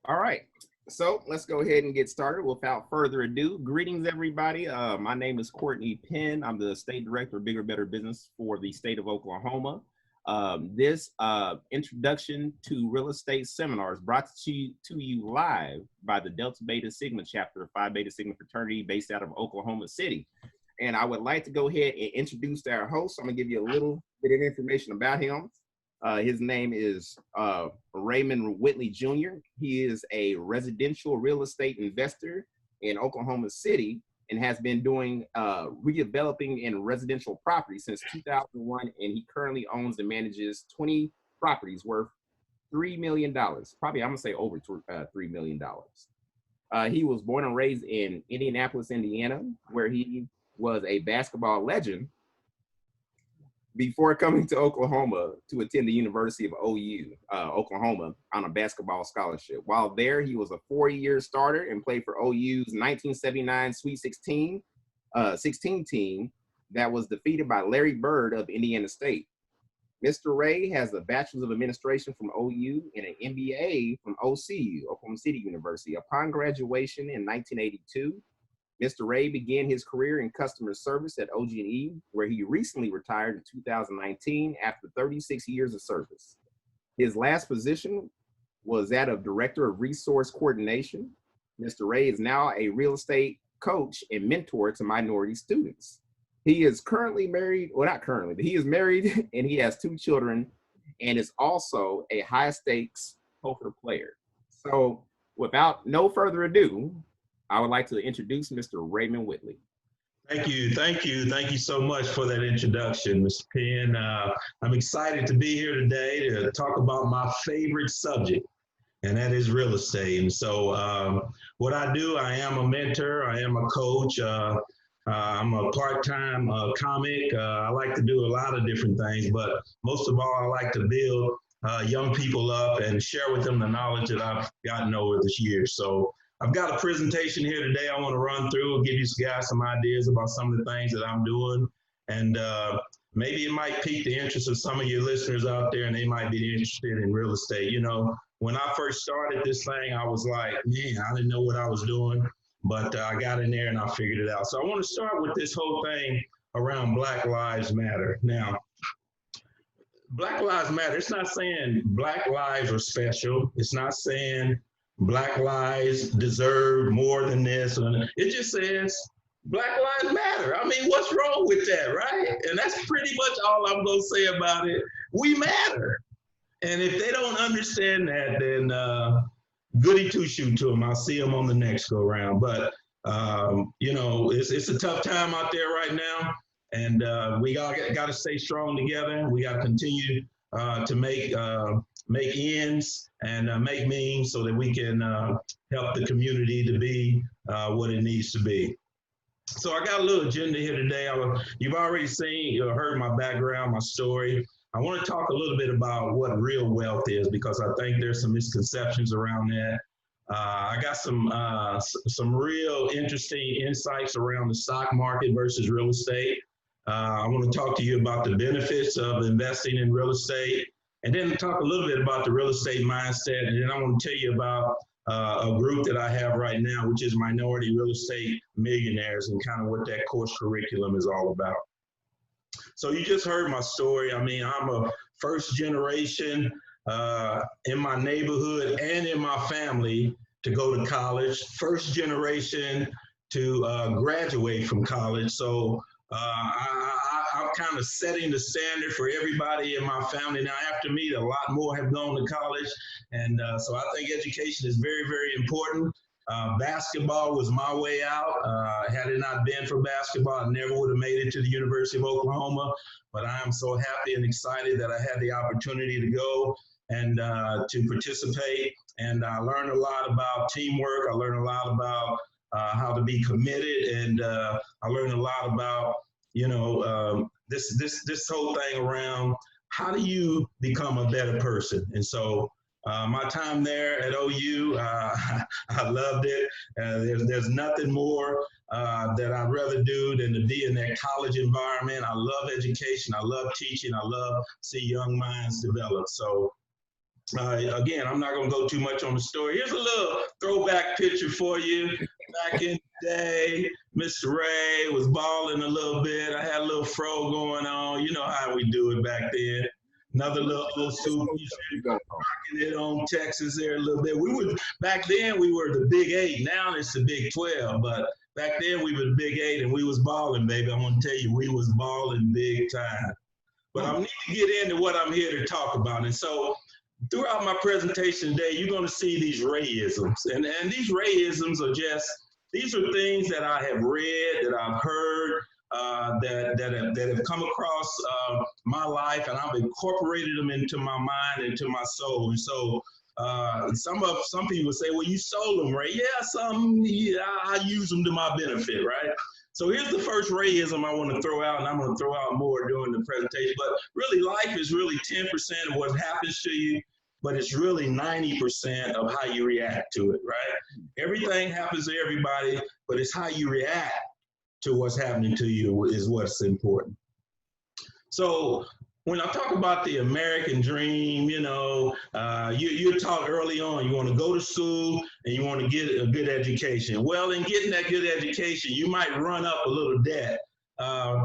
All right. So let's go ahead and get started without further ado. Greetings, everybody. My name is Courtney Penn. I'm the State Director of Bigger Better Business for the state of Oklahoma. This introduction to real estate seminar is brought to you live by the Delta Beta Sigma chapter of Phi Beta Sigma fraternity based out of Oklahoma City. And I would like to go ahead and introduce our host. I'm going to give you a little bit of information about him. His name is Raymond Whitley Jr. He is a residential real estate investor in Oklahoma City and has been doing redeveloping in residential property since 2001. And he currently owns and manages 20 properties worth $3 million. Probably, I'm going to say over $3 million. He was born and raised in Indianapolis, Indiana, where he was a basketball legend before coming to Oklahoma to attend the University of OU, Oklahoma, on a basketball scholarship. While there, he was a 4-year starter and played for OU's 1979 Sweet 16 team that was defeated by Larry Bird of Indiana State. Mr. Ray has a Bachelor's of Administration from OU and an MBA from OCU, Oklahoma City University. Upon graduation in 1982, Mr. Ray began his career in customer service at OG&E, where he recently retired in 2019 after 36 years of service. His last position was that of Director of Resource Coordination. Mr. Ray is now a real estate coach and mentor to minority students. He is currently married, well, not currently, but he is married and he has 2 children and is also a high stakes poker player. So without no further ado, I would like to introduce Mr. Raymond Whitley. Thank you so much for that introduction, Mr. Penn. I'm excited to be here today to talk about my favorite subject, and that is real estate. And so what I do, I am a mentor, I am a coach, I'm a part-time comic. I like to do a lot of different things, but most of all, I like to build young people up and share with them the knowledge that I've gotten over this year. So I've got a presentation here today I want to run through and give you guys some ideas about some of the things that I'm doing. And maybe it might pique the interest of some of your listeners out there, and they might be interested in real estate. You know, when I first started this thing, I was like, man, I didn't know what I was doing, but I got in there and I figured it out. So I want to start with this whole thing around Black Lives Matter. Now, Black Lives Matter, it's not saying Black lives are special. It's not saying Black lives deserve more than this. It just says Black Lives Matter. I mean, what's wrong with that, right? And that's pretty much all I'm going to say about it. We matter. And if they don't understand that, then goody two-shoot to them. I'll see them on the next go round. But, you know, it's a tough time out there right now. And we got to stay strong together. We got to continue to make ends and make means so that we can help the community to be what it needs to be. So I got a little agenda here today. You've already seen or heard my background, my story. I want to talk a little bit about what real wealth is, because I think there's some misconceptions around that. I got some real interesting insights around the stock market versus real estate. I want to talk to you about the benefits of investing in real estate, and then talk a little bit about the real estate mindset. And then I want to tell you about a group that I have right now, which is Minority Real Estate Millionaires, and kind of what that course curriculum is all about. So you just heard my story. I mean, I'm a first generation in my neighborhood and in my family to go to college, first generation to graduate from college. So I'm kind of setting the standard for everybody in my family. Now, after me, a lot more have gone to college. And so I think education is very, very important. Basketball was my way out. Had it not been for basketball, I never would have made it to the University of Oklahoma. But I am so happy and excited that I had the opportunity to go and to participate. And I learned a lot about teamwork. I learned a lot about how to be committed. And I learned a lot about, you know, this whole thing around how do you become a better person. And so my time there at OU, I loved it. There's nothing more that I'd rather do than to be in that college environment. I love education. I love teaching. I love see young minds develop. So Again, I'm not going to go too much on the story. Here's a little throwback picture for you. Back in the day, Mr. Ray was balling a little bit. I had a little fro going on. You know how we do it back then. Another little old suit, rocking it on Texas there a little bit. Back then we were the Big Eight. Now it's the Big 12. But back then we were the Big Eight and we was balling, baby. I'm going to tell you, we was balling big time. But I need to get into what I'm here to talk about. And so throughout my presentation today, you're going to see these Rayisms. And these Rayisms are these are things that I have read, that I've heard, that have come across my life, and I've incorporated them into my mind, into my soul. And so some people say, well, you sold them, Ray. Yeah, I use them to my benefit, right? So here's the first Rayism I want to throw out, and I'm going to throw out more during the presentation. But really, life is really 10% of what happens to you, but it's really 90% of how you react to it, right? Everything happens to everybody, but it's how you react to what's happening to you is what's important. So when I talk about the American dream, you're taught early on, you want to go to school and you want to get a good education. Well, in getting that good education, you might run up a little debt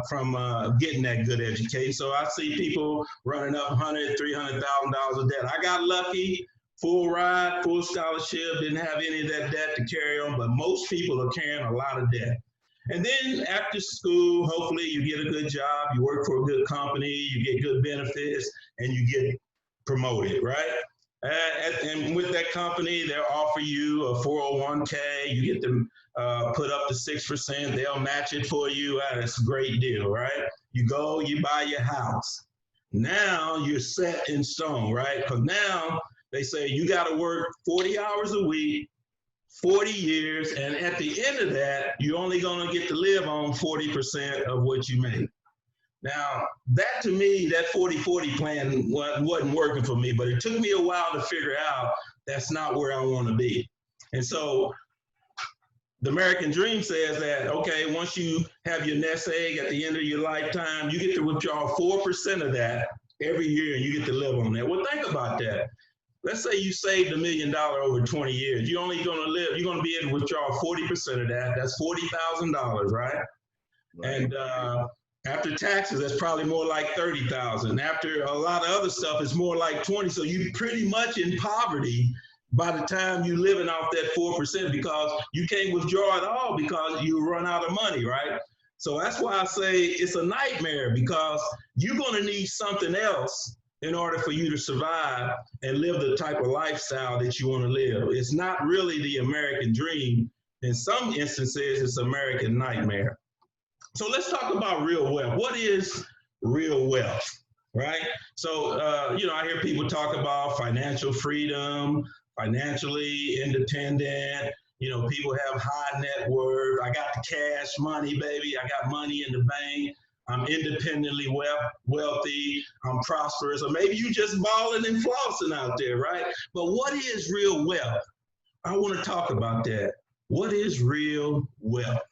from getting that good education. So I see people running up $100,000, $300,000 of debt. I got lucky, full ride, full scholarship, didn't have any of that debt to carry on, but most people are carrying a lot of debt. And then after school, hopefully you get a good job, you work for a good company, you get good benefits, and you get promoted, right? And with that company, they'll offer you a 401k, you get to put up to 6%, they'll match it for you. That's a great deal, right? You go, you buy your house. Now you're set in stone, right? Because now they say you got to work 40 hours a week, 40 years, and at the end of that, you're only going to get to live on 40% of what you make. Now, that to me, that 40-40 plan wasn't working for me, but it took me a while to figure out that's not where I want to be. And so the American dream says that, okay, once you have your nest egg at the end of your lifetime, you get to withdraw 4% of that every year and you get to live on that. Well, think about that. Let's say you saved $1 million over 20 years. You're only going to be able to withdraw 40% of that. That's $40,000, right? And after taxes, that's probably more like 30,000. After a lot of other stuff, it's more like 20. So you're pretty much in poverty by the time you're living off that 4% because you can't withdraw it all because you run out of money, right? So that's why I say it's a nightmare because you're going to need something else in order for you to survive and live the type of lifestyle that you want to live. It's not really the American dream. In some instances, it's American nightmare. So let's talk about real wealth. What is real wealth, right? So, I hear people talk about financial freedom, financially independent. People have high net worth. I got the cash money, baby. I got money in the bank. I'm independently wealthy, I'm prosperous, or maybe you just balling and flossing out there, right? But what is real wealth? I want to talk about that. What is real wealth?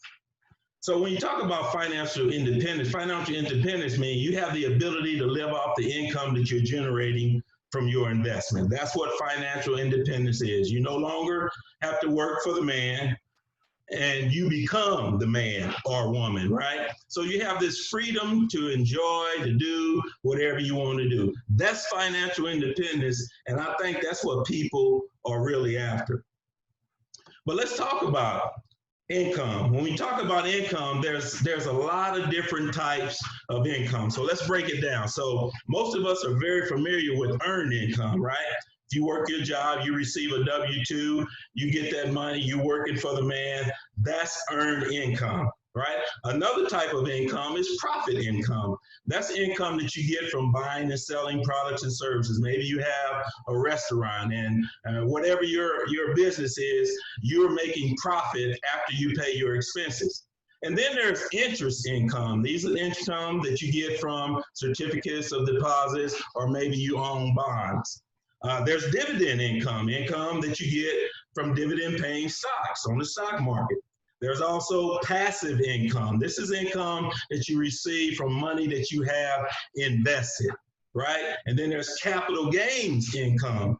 So when you talk about financial independence means you have the ability to live off the income that you're generating from your investment. That's what financial independence is. You no longer have to work for the man, and you become the man or woman, right? So you have this freedom to enjoy, to do whatever you want to do. That's financial independence, and I think that's what people are really after. But let's talk about income. When we talk about income, there's a lot of different types of income. So let's break it down. So most of us are very familiar with earned income, right? If you work your job, you receive a W-2, you get that money, you're working for the man, that's earned income, right? Another type of income is profit income. That's income that you get from buying and selling products and services. Maybe you have a restaurant and whatever your business is, you're making profit after you pay your expenses. And then there's interest income. These are income that you get from certificates of deposits, or maybe you own bonds. There's dividend income that you get from dividend paying stocks on the stock market. There's also passive income. This is income that you receive from money that you have invested, right? And then there's capital gains income.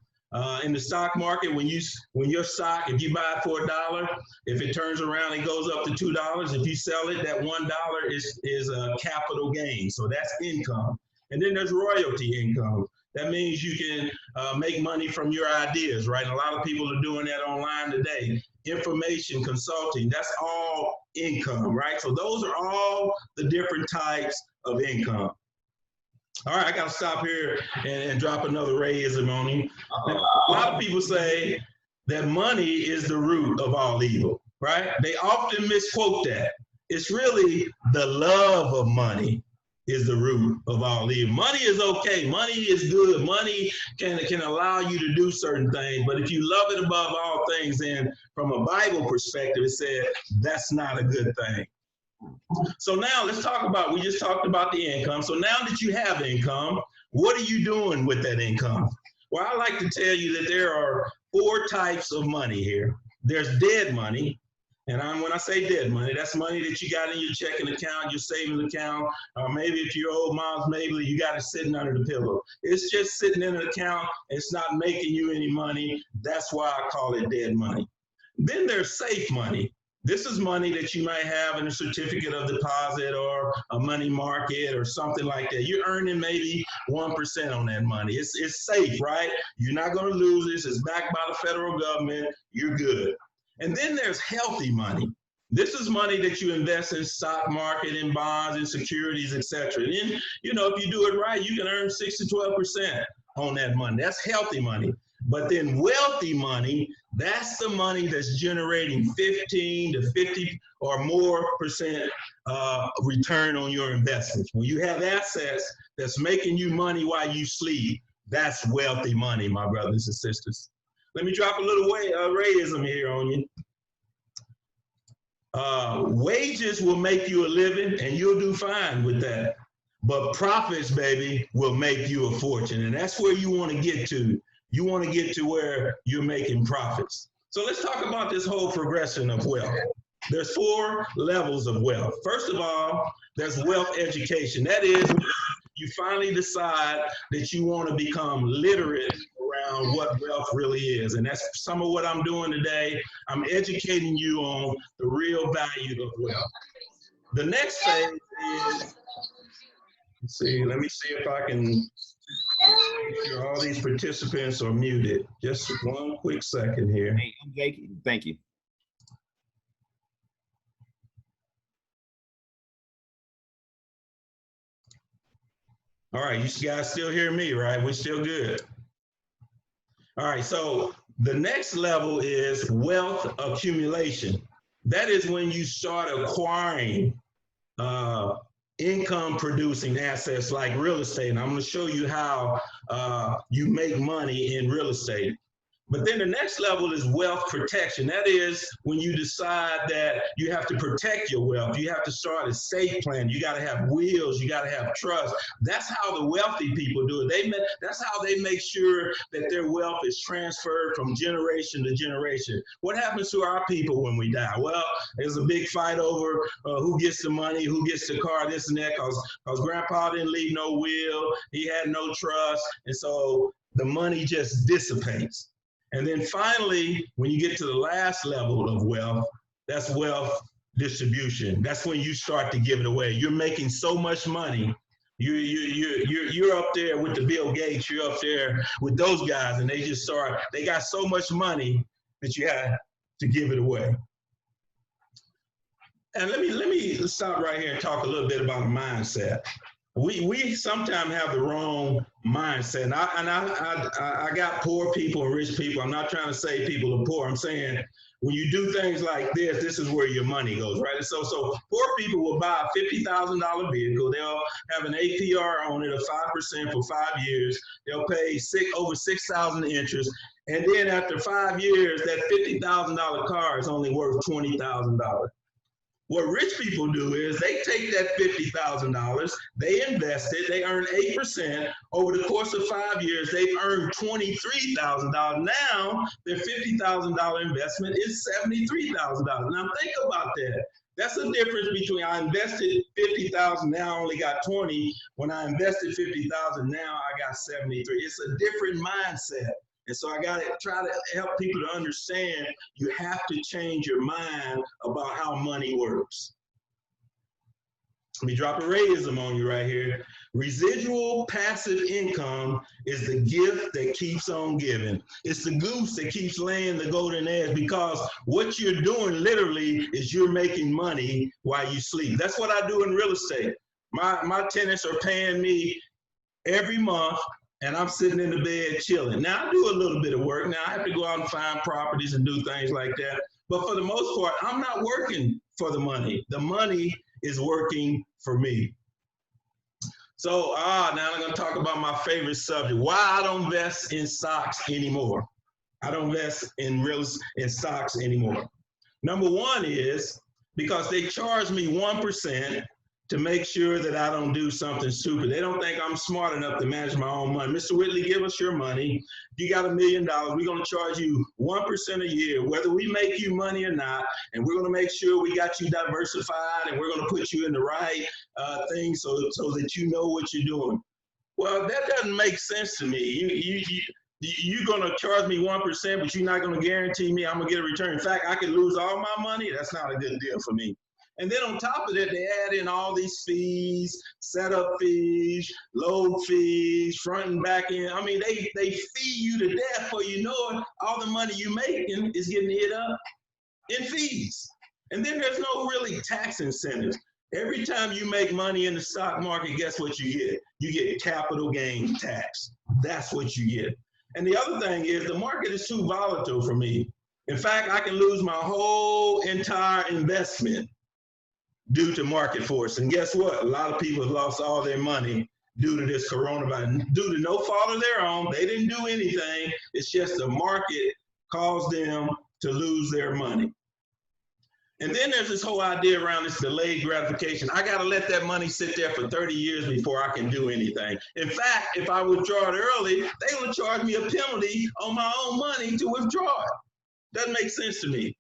In the stock market, when your stock, if you buy it for $1, if it turns around and goes up to $2, if you sell it, that $1 is a capital gain. So that's income. And then there's royalty income. That means you can make money from your ideas, right? And a lot of people are doing that online today. Information consulting, that's all income, right? So those are all the different types of income. All right, I got to stop here and drop another rayism on you. Now, a lot of people say that money is the root of all evil, right? They often misquote that. It's really the love of money is the root of all evil. Money is okay. Money is good. Money can allow you to do certain things. But if you love it above all things, then from a Bible perspective, it said that's not a good thing. So now let's talk about, we just talked about the income. So now that you have income, what are you doing with that income? Well, I like to tell you that there are 4 types of money here. There's dead money. And when I say dead money, that's money that you got in your checking account, your savings account, or maybe if you're old Mom's Mabley, you got it sitting under the pillow. It's just sitting in an account. It's not making you any money. That's why I call it dead money. Then there's safe money. This is money that you might have in a certificate of deposit or a money market or something like that. You're earning maybe 1% on that money. It's safe, right? You're not going to lose this. It's backed by the federal government. You're good. And then there's healthy money. This is money that you invest in stock market, in bonds, in securities, etc. And then, if you do it right, you can earn 6 to 12% on that money. That's healthy money. But then wealthy money, that's the money that's generating 15 to 50 or more percent return on your investments. When you have assets that's making you money while you sleep, that's wealthy money, my brothers and sisters. Let me drop a little rayism here on you. Wages will make you a living and you'll do fine with that. But profits, baby, will make you a fortune. And that's where you want to get to. You want to get to where you're making profits. So let's talk about this whole progression of wealth. There's 4 levels of wealth. First of all, there's wealth education. That is, you finally decide that you want to become literate around what wealth really is. And that's some of what I'm doing today. I'm educating you on the real value of wealth. The next phase is, let me see if I can make sure all these participants are muted. Just one quick second here. Hey, Jake, thank you. All right, you guys still hear me, right? We're still good. All right, so the next level is wealth accumulation. That is when you start acquiring income producing assets like real estate. And I'm going to show you how you make money in real estate. But then the next level is wealth protection. That is when you decide that you have to protect your wealth. You have to start a safe plan. You got to have wills. You got to have trust. That's how the wealthy people do it. That's how they make sure that their wealth is transferred from generation to generation. What happens to our people when we die? Well, there's a big fight over who gets the money, who gets the car, this and that, because grandpa didn't leave no will. He had no trust. And so the money just dissipates. And then finally, when you get to the last level of wealth, that's wealth distribution. That's when you start to give it away. You're making so much money. You're up there with the Bill Gates. You're up there with those guys, and they got so much money that you have to give it away. And let me stop right here and talk a little bit about a mindset. We sometimes have the wrong mindset. And I got poor people and rich people. I'm not trying to say people are poor. I'm saying when you do things like this is where your money goes, right? And so poor people will buy a $50,000 vehicle. They'll have an APR on it of 5% for 5 years. They'll pay over $6,000 interest. And then after 5 years, that $50,000 car is only worth $20,000. What rich people do is they take that $50,000, they invest it, they earn 8%. Over the course of 5 years, they've earned $23,000. Now, their $50,000 investment is $73,000. Now, think about that. That's the difference between I invested 50,000, now I only got 20. When I invested 50,000, now I got 73. It's a different mindset. And so I got to try to help people to understand you have to change your mind about how money works. Let me drop a raism on you right here. Residual passive income is the gift that keeps on giving. It's the goose that keeps laying the golden eggs, because what you're doing literally is you're making money while you sleep. That's what I do in real estate. My tenants are paying me every month, and I'm sitting in the bed chilling. Now I do a little bit of work. Now I have to go out and find properties and do things like that. But for the most part, I'm not working for the money. The money is working for me. So now I'm going to talk about my favorite subject, why I don't invest in stocks anymore. I don't invest in stocks anymore. Number one is because they charge me 1% to make sure that I don't do something stupid. They don't think I'm smart enough to manage my own money. Mr. Whitley, give us your money. You got $1 million. We're going to charge you 1% a year, whether we make you money or not. And we're going to make sure we got you diversified, and we're going to put you in the right thing so that you know what you're doing. Well, that doesn't make sense to me. You're going to charge me 1%, but you're not going to guarantee me I'm going to get a return. In fact, I could lose all my money. That's not a good deal for me. And then on top of that, they add in all these fees, setup fees, load fees, front and back end. I mean, they fee you to death before you know it. All the money you making is getting hit up in fees. And then there's no really tax incentives. Every time you make money in the stock market, guess what you get? You get capital gains tax. That's what you get. And the other thing is the market is too volatile for me. In fact, I can lose my whole entire investment due to market force. And guess what? A lot of people have lost all their money due to this coronavirus, due to no fault of their own. They didn't do anything. It's just the market caused them to lose their money. And then there's this whole idea around this delayed gratification. I got to let that money sit there for 30 years before I can do anything. In fact, if I withdraw it early, they're going to charge me a penalty on my own money to withdraw it. Doesn't make sense to me.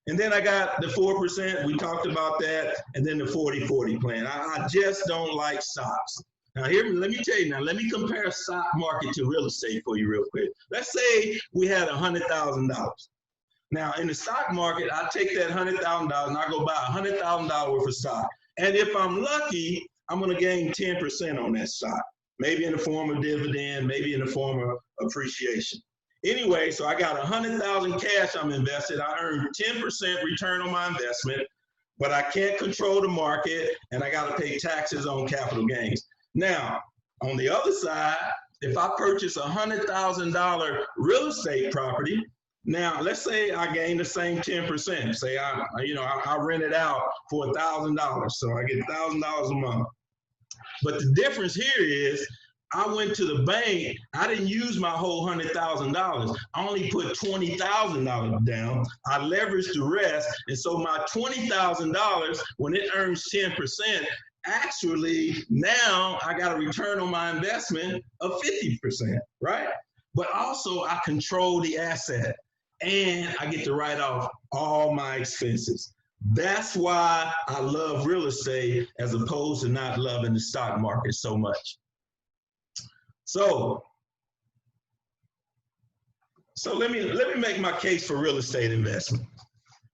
And then I got the 4%, we talked about that, and then the 40-40 plan. I just don't like stocks. Now here, let me tell you now, let me compare stock market to real estate for you real quick. Let's say we had $100,000. Now in the stock market, I take that $100,000 and I go buy $100,000 worth of stock. And if I'm lucky, I'm gonna gain 10% on that stock, maybe in the form of dividend, maybe in the form of appreciation. Anyway, so I got 100,000 cash I'm invested. I earned 10% return on my investment, but I can't control the market, and I got to pay taxes on capital gains. Now, on the other side, if I purchase $100,000 real estate property, now let's say I gain the same 10%. Say I rent it out for $1,000, so I get $1,000 a month. But the difference here is I went to the bank. I didn't use my whole $100,000. I only put $20,000 down. I leveraged the rest. And so my $20,000, when it earns 10%, actually now I got a return on my investment of 50%, right? But also I control the asset and I get to write off all my expenses. That's why I love real estate as opposed to not loving the stock market so much. So let me make my case for real estate investment.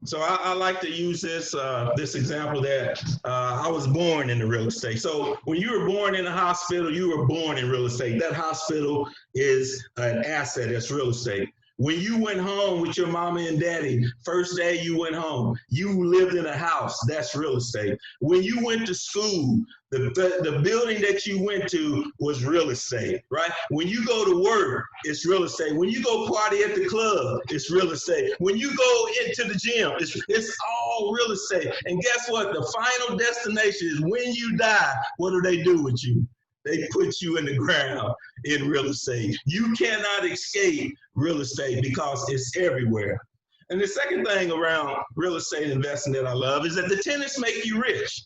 So I like to use this example that I was born into real estate. So when you were born in a hospital, you were born in real estate. That hospital is an asset. It's real estate. When you went home with your mama and daddy, first day you went home, you lived in a house, that's real estate. When you went to school, the building that you went to was real estate, right? When you go to work, it's real estate. When you go party at the club, it's real estate. When you go into the gym, it's all real estate. And guess what? The final destination is when you die, what do they do with you? They put you in the ground in real estate. You cannot escape real estate because it's everywhere. And the second thing around real estate investing that I love is that the tenants make you rich.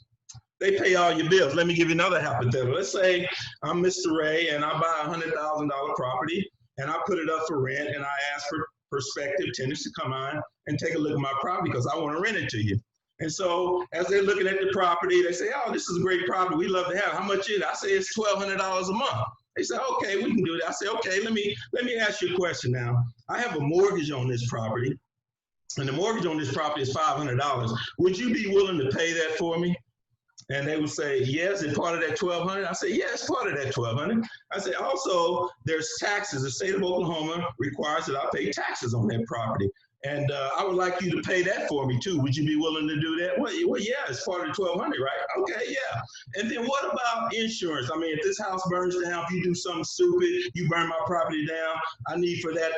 They pay all your bills. Let me give you another hypothetical. Let's say I'm Mr. Ray and I buy a $100,000 property and I put it up for rent and I ask for prospective tenants to come on and take a look at my property because I want to rent it to you. And so as they're looking at the property, they say, oh, this is a great property. We love to have it. How much is it? I say it's $1,200 a month. They say, okay, we can do that. I say, okay, let me ask you a question now. I have a mortgage on this property, and the mortgage on this property is $500. Would you be willing to pay that for me? And they would say, yes, it's part of that $1,200. I say, yeah, it's part of that $1,200. I say, also, there's taxes. The state of Oklahoma requires that I pay taxes on that property. And I would like you to pay that for me too. Would you be willing to do that? Well, yeah, it's part of the $1,200, right? Okay, yeah. And then what about insurance? I mean, if this house burns down, if you do something stupid, you burn my property down, I need for that,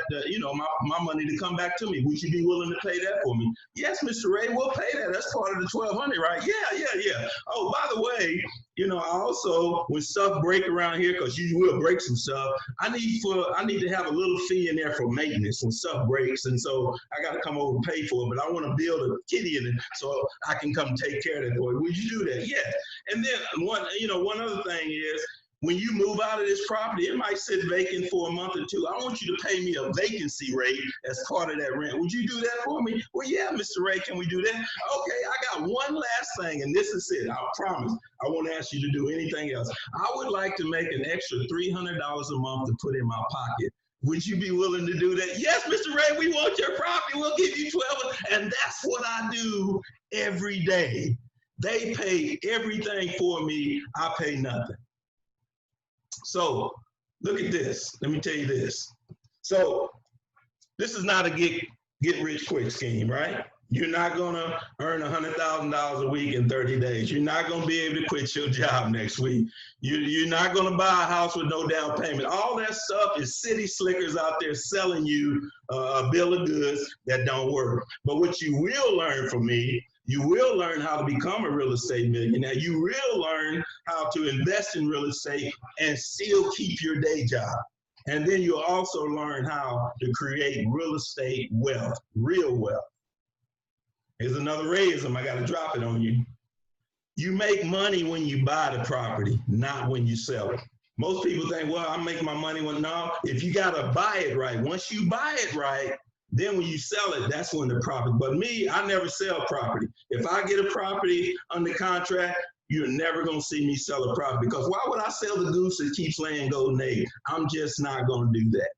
my money to come back to me. Would you be willing to pay that for me? Yes, Mr. Ray, we'll pay that. That's part of the $1,200, right? Yeah. Oh, by the way, I also, when stuff break around here, because you will break some stuff, I need to have a little fee in there for maintenance when stuff breaks. And so I got to come over and pay for it, but I want to build a kitty in it so I can come take care of that boy. Would you do that? Yeah. And then one other thing is, when you move out of this property, it might sit vacant for a month or two. I want you to pay me a vacancy rate as part of that rent. Would you do that for me? Well, yeah, Mr. Ray, can we do that? Okay, I got one last thing, and this is it. I promise. I won't ask you to do anything else. I would like to make an extra $300 a month to put in my pocket. Would you be willing to do that? Yes, Mr. Ray, we want your property. We'll give you 12. And that's what I do every day. They pay everything for me. I pay nothing. So look at this. Let me tell you this. So this is not a get rich quick scheme, right? You're not going to earn $100,000 a week in 30 days. You're not going to be able to quit your job next week. You're not going to buy a house with no down payment. All that stuff is city slickers out there selling you a bill of goods that don't work. But what you will learn from me, you will learn how to become a real estate millionaire. You will learn how to invest in real estate and still keep your day job. And then you'll also learn how to create real estate wealth, real wealth. Here's another Rayism. I got to drop it on you. You make money when you buy the property, not when you sell it. Most people think, well, I make my money when, no, if you got to buy it right. Once you buy it right, then when you sell it, that's when the profit. But me, I never sell property. If I get a property under contract, you're never going to see me sell a property, because why would I sell the goose that keeps laying golden eggs? I'm just not going to do that.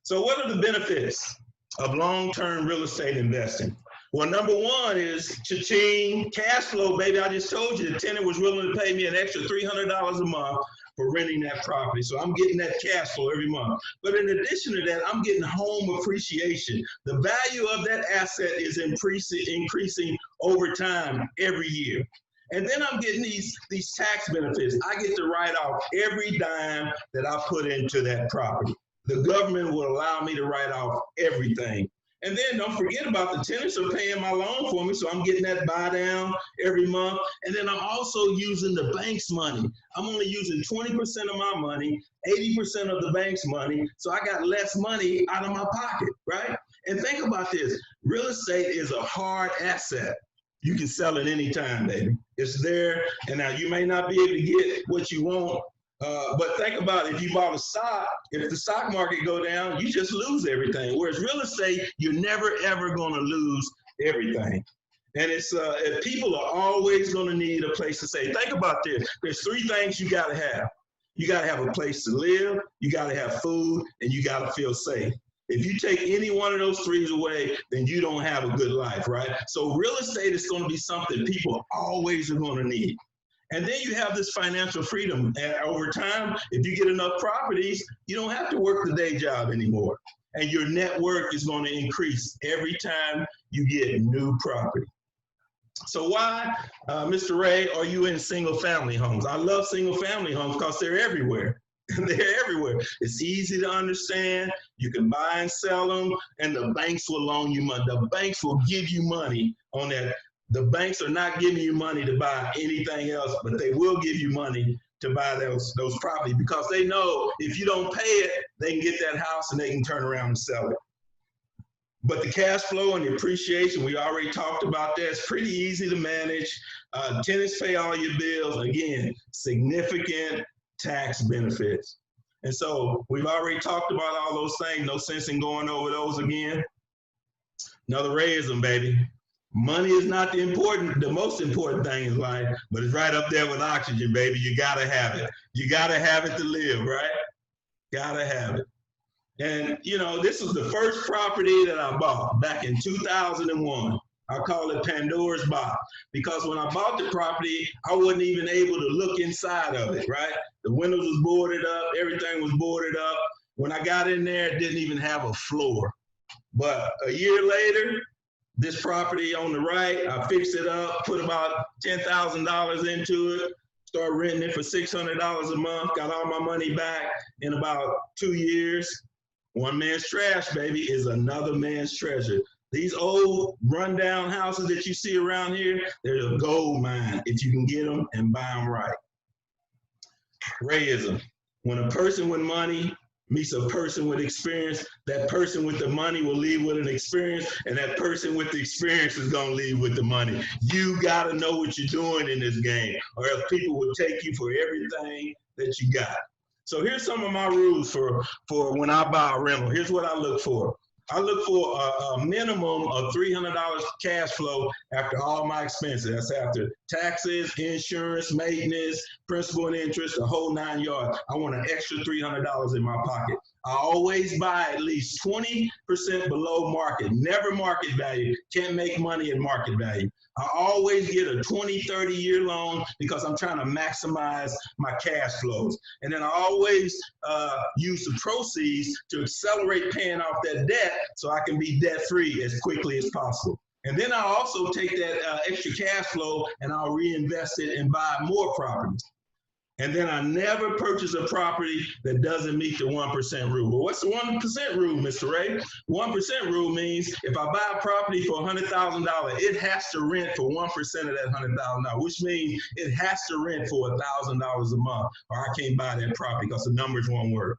So what are the benefits of long-term real estate investing? Well, number one is cha-ching, cash flow, baby. I just told you the tenant was willing to pay me an extra $300 a month for renting that property. So I'm getting that cash flow every month. But in addition to that, I'm getting home appreciation. The value of that asset is increasing over time every year. And then I'm getting these tax benefits. I get to write off every dime that I put into that property. The government will allow me to write off everything. And then don't forget about the tenants are paying my loan for me, so I'm getting that buy down every month. And then I'm also using the bank's money. I'm only using 20% of my money, 80% of the bank's money, so I got less money out of my pocket, right? And think about this. Real estate is a hard asset. You can sell it anytime, baby. It's there, and now you may not be able to get what you want, but think about it. If you bought a stock, if the stock market go down, you just lose everything. Whereas real estate, you're never, ever going to lose everything. And it's people are always going to need a place to stay. Think about this. There's three things you got to have. You got to have a place to live, you got to have food, and you got to feel safe. If you take any one of those threes away, then you don't have a good life, right? So real estate is going to be something people always are going to need. And then you have this financial freedom. And over time, if you get enough properties, you don't have to work the day job anymore. And your net worth is going to increase every time you get new property. So why, Mr. Ray, are you in single family homes? I love single family homes because they're everywhere. They're everywhere. It's easy to understand. You can buy and sell them, and the banks will loan you money. The banks will give you money on that. The banks are not giving you money to buy anything else, but they will give you money to buy those properties, because they know if you don't pay it, they can get that house and they can turn around and sell it. But the cash flow and the appreciation, we already talked about that. It's pretty easy to manage. Tenants pay all your bills. Again, significant tax benefits. And so we've already talked about all those things. No sense in going over those again. Another Rayism, baby. Money is not the most important thing in life, but it's right up there with oxygen, baby. You gotta have it. You gotta have it to live, right? Gotta have it. And you know, this was the first property that I bought back in 2001. I call it Pandora's box because when I bought the property, I wasn't even able to look inside of it, right? The windows was boarded up, everything was boarded up. When I got in there, it didn't even have a floor. But a year later, this property on the right, I fixed it up, put about $10,000 into it, started renting it for $600 a month, got all my money back in about 2 years. One man's trash, baby, is another man's treasure. These old rundown houses that you see around here, they're a gold mine if you can get them and buy them right. Rayism. When a person with money meets a person with experience, that person with the money will leave with an experience, and that person with the experience is going to leave with the money. You got to know what you're doing in this game, or else people will take you for everything that you got. So here's some of my rules for when I buy a rental. Here's what I look for. I look for a minimum of $300 cash flow after all my expenses. That's after taxes, insurance, maintenance, principal and interest, the whole 9 yards. I want an extra $300 in my pocket. I always buy at least 20% below market, never market value. Can't make money at market value. I always get a 20, 30-year loan because I'm trying to maximize my cash flows. And then I always use the proceeds to accelerate paying off that debt so I can be debt-free as quickly as possible. And then I'll also take that extra cash flow and I'll reinvest it and buy more properties. And then I never purchase a property that doesn't meet the 1% rule. Well, what's the 1% rule, Mr. Ray? 1% rule means if I buy a property for $100,000, it has to rent for 1% of that $100,000, which means it has to rent for $1,000 a month, or I can't buy that property because the numbers won't work.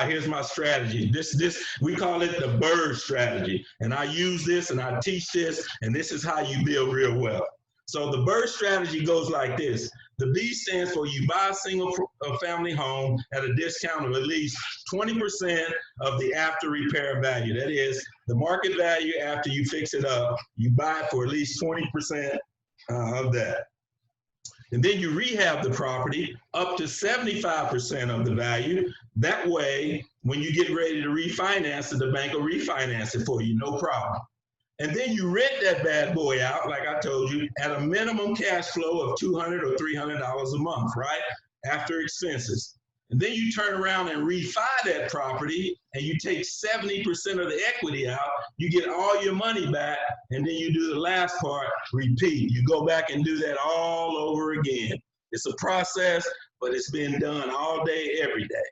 Here's my strategy. This we call it the bird strategy. And I use this and I teach this, and this is how you build real wealth. So the bird strategy goes like this. The B stands for you buy a single family home at a discount of at least 20% of the after repair value. That is the market value after you fix it up. You buy it for at least 20% of that. And then you rehab the property up to 75% of the value. That way, when you get ready to refinance it, the bank will refinance it for you, no problem. And then you rent that bad boy out, like I told you, at a minimum cash flow of $200 or $300 a month, right? After expenses. And then you turn around and refi that property and you take 70% of the equity out, you get all your money back, and then you do the last part, repeat. You go back and do that all over again. It's a process, but it's been done all day, every day.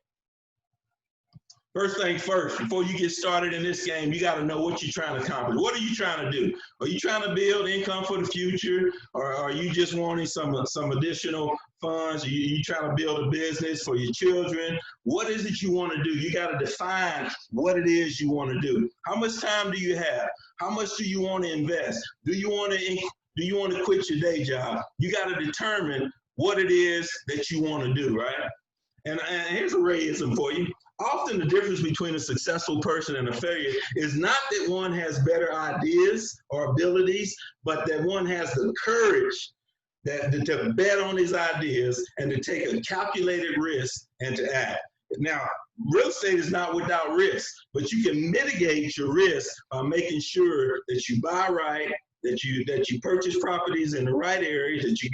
First thing first, before you get started in this game, you got to know what you're trying to accomplish. What are you trying to do? Are you trying to build income for the future, or are you just wanting some additional funds? Are you trying to build a business for your children? What is it you want to do? You got to define what it is you want to do. How much time do you have? How much do you want to invest? Do you want to quit your day job? You got to determine what it is that you want to do, right? And here's a Rayism for you. Often the difference between a successful person and a failure is not that one has better ideas or abilities, but that one has the courage to bet on his ideas and to take a calculated risk and to act. Now, real estate is not without risk, but you can mitigate your risk by making sure that you buy right, that you purchase properties in the right areas, that you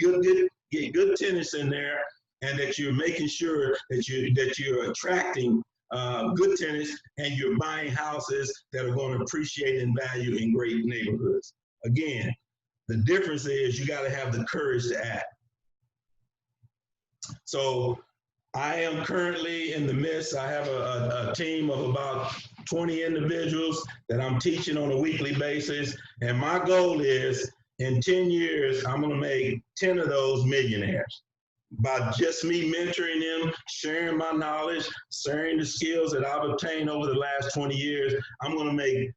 get good tenants in there, and that you're making sure that you're attracting good tenants, and you're buying houses that are going to appreciate in value in great neighborhoods. Again, the difference is you got to have the courage to act. So I am currently in the midst, I have a team of about 20 individuals that I'm teaching on a weekly basis. And my goal is in 10 years, I'm going to make 10 of those millionaires. By just me mentoring them, sharing my knowledge, sharing the skills that I've obtained over the last 20 years, I'm going to make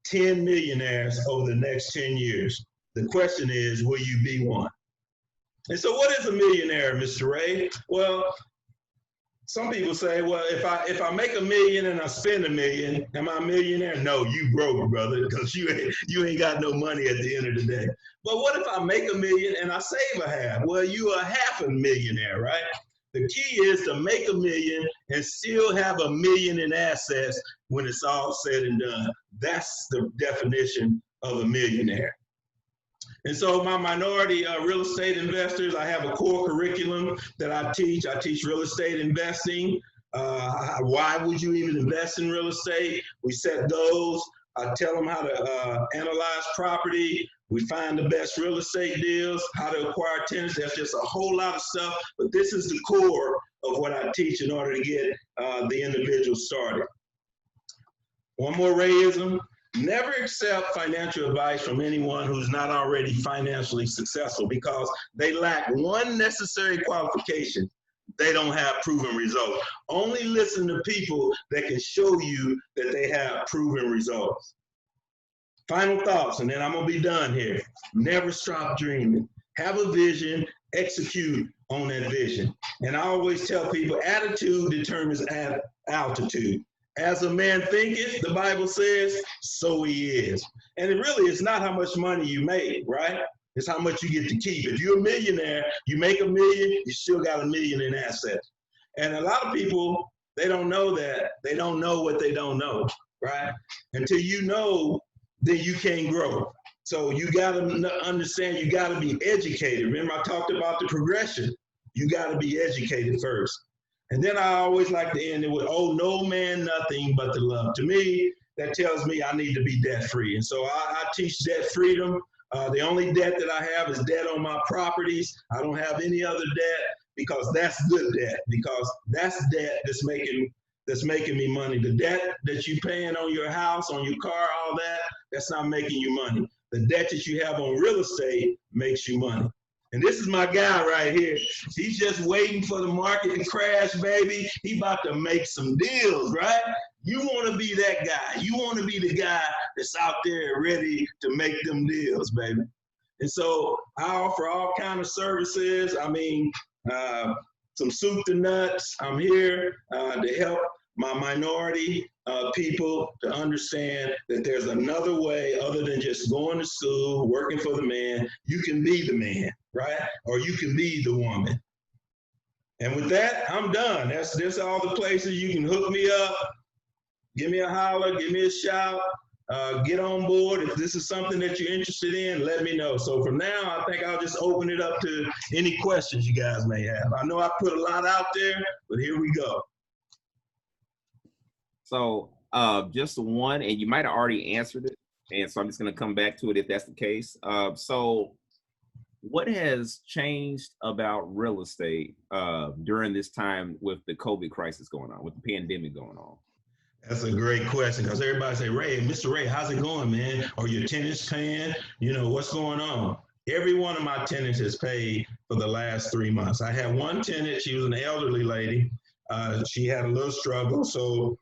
10 millionaires over the next 10 years. The question is, will you be one? And so what is a millionaire, Mr. Ray? Well, some people say, well, if I make $1 million and I spend $1 million, am I a millionaire? No, you broke, brother, because you ain't got no money at the end of the day. But what if I make $1 million and I save a half? Well, you are half a millionaire, right? The key is to make $1 million and still have $1 million in assets when it's all said and done. That's the definition of a millionaire. And so my minority real estate investors, I have a core curriculum that I teach. I teach real estate investing. Why would you even invest in real estate? We set goals. I tell them how to analyze property. We find the best real estate deals, how to acquire tenants. There's just a whole lot of stuff, but this is the core of what I teach in order to get the individual started. One more Rayism. Never accept financial advice from anyone who's not already financially successful because they lack one necessary qualification. They don't have proven results. Only listen to people that can show you that they have proven results. Final thoughts, and then I'm gonna be done here. Never stop dreaming. Have a vision, execute on that vision. And I always tell people, attitude determines altitude. As a man thinketh, the Bible says, so he is. And it really is not how much money you make, right? It's how much you get to keep. If you're a millionaire, you make $1 million, you still got $1 million in assets. And a lot of people, they don't know that. They don't know what they don't know, right? Until you know, then you can't grow. So you got to understand, you got to be educated. Remember, I talked about the progression. You got to be educated first. And then I always like to end it with, oh, no man, nothing but the love. To me, that tells me I need to be debt free. And so I teach debt freedom. The only debt that I have is debt on my properties. I don't have any other debt because that's good debt, because that's debt that's making me money. The debt that you're paying on your house, on your car, all that, that's not making you money. The debt that you have on real estate makes you money. And this is my guy right here. He's just waiting for the market to crash, baby. He about to make some deals, right? You want to be that guy. You want to be the guy that's out there ready to make them deals, baby. And so I offer all kinds of services. I mean, some soup to nuts. I'm here to help my minority people to understand that there's another way other than just going to school, working for the man. You can be the man, right? Or you can be the woman. And with that, I'm done. That's all the places you can hook me up, give me a holler, give me a shout, get on board. If this is something that you're interested in, let me know. So from now, I think I'll just open it up to any questions you guys may have. I know I put a lot out there, but here we go. So just one, and you might have already answered it, and so I'm just going to come back to it if that's the case. So what has changed about real estate during this time with the COVID crisis going on, with the pandemic going on? That's a great question, because everybody say, Ray, Mr. Ray, how's it going, man? Are your tenants paying? You know, what's going on? Every one of my tenants has paid for the last 3 months. I had one tenant, she was an elderly lady. She had a little struggle, so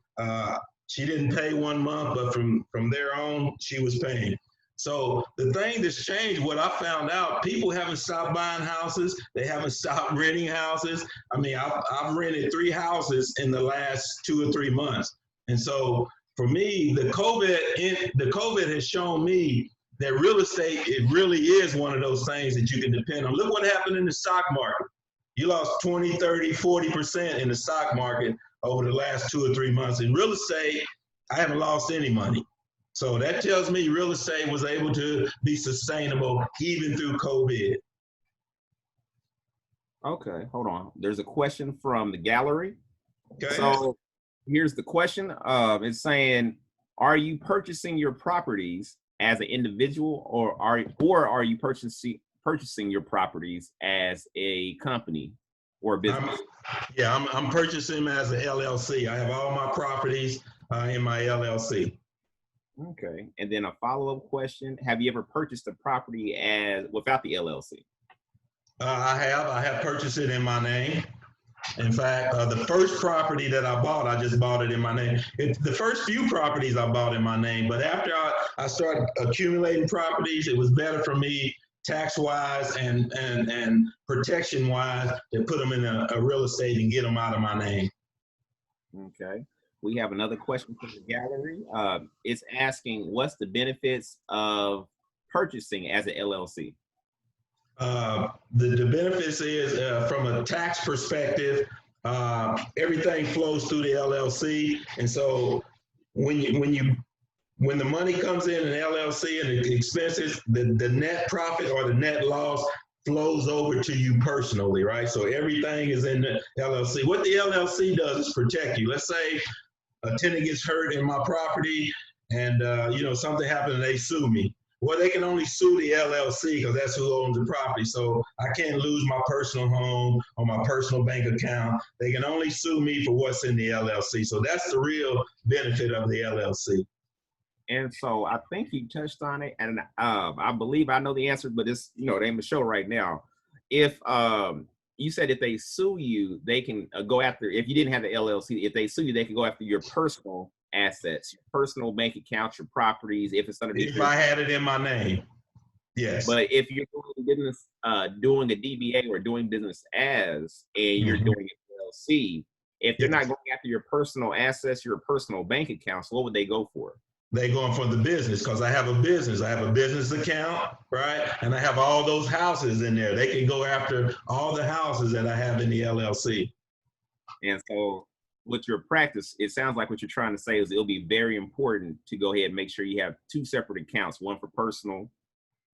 she didn't pay 1 month, but from there on, she was paying. So the thing that's changed, what I found out, people haven't stopped buying houses. They haven't stopped renting houses. I mean, I've rented 3 houses in the last 2 or 3 months. And so for me, the COVID has shown me that real estate, it really is one of those things that you can depend on. Look what happened in the stock market. You lost 20, 30, 40% in the stock market over the last 2 or 3 months. In real estate, I haven't lost any money. So that tells me real estate was able to be sustainable even through COVID. Okay, hold on. There's a question from the gallery. Okay. So here's the question. It's saying, are you purchasing your properties as an individual, or are you purchasing your properties as a company or a business? I'm purchasing them as an LLC. I have all my properties in my LLC. Okay, and then a follow-up question: have you ever purchased a property without the LLC? I have purchased it in my name. In fact, the first property that I bought, I just bought it in my name. The first few properties I bought in my name, but after I started accumulating properties, it was better for me tax-wise and protection-wise to put them in a real estate and get them out of my name. Okay. We have another question from the gallery. It's asking, what's the benefits of purchasing as an LLC? The benefits is from a tax perspective, everything flows through the LLC, and so when the money comes in an LLC and the expenses, the net profit or the net loss flows over to you personally, right? So everything is in the LLC. What the LLC does is protect you. Let's say a tenant gets hurt in my property and something happened and they sue me. Well, they can only sue the LLC because that's who owns the property. So I can't lose my personal home or my personal bank account. They can only sue me for what's in the LLC. So that's the real benefit of the LLC. And so I think you touched on it, and I believe I know the answer, but it's the name of the show right now. If you said if they sue you, they can go after. If you didn't have the LLC, if they sue you, they can go after your personal assets, your personal bank accounts, your properties. If it's underneath. If I had it in my name, yes. But if you're doing business, doing a DBA or doing business as, and you're doing an LLC, if they're not going after your personal assets, your personal bank accounts, what would they go for? They going for the business because I have a business. I have a business account, right? And I have all those houses in there. They can go after all the houses that I have in the LLC. And so with your practice, it sounds like what you're trying to say is it'll be very important to go ahead and make sure you have two separate accounts, one for personal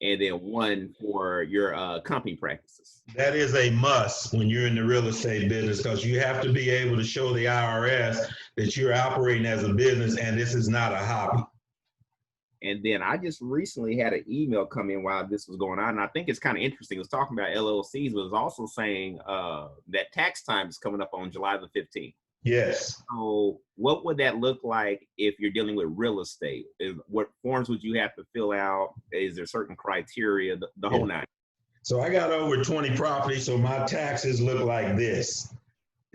and then one for your company practices. That is a must when you're in the real estate business because you have to be able to show the IRS that you're operating as a business and this is not a hobby. And then I just recently had an email come in while this was going on, and I think it's kind of interesting. It was talking about LLCs, but it's also saying that tax time is coming up on July the 15th. Yes. So what would that look like if you're dealing with real estate? What forms would you have to fill out? Is there certain criteria, the whole nine? So I got over 20 properties, so my taxes look like this.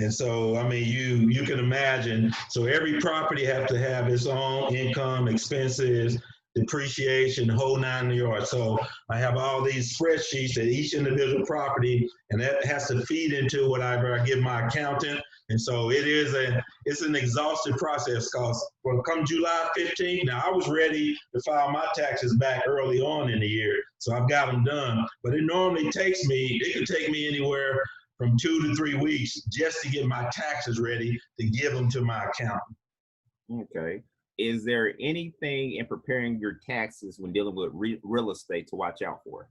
And so, I mean, you can imagine, so every property have to have its own income, expenses, depreciation, whole 9 yards. So I have all these spreadsheets at each individual property, and that has to feed into whatever I give my accountant. And so it's an exhaustive process because come July 15th, now I was ready to file my taxes back early on in the year. So I've got them done, but it normally it can take me anywhere from 2 to 3 weeks just to get my taxes ready to give them to my accountant. Okay. Is there anything in preparing your taxes when dealing with real estate to watch out for?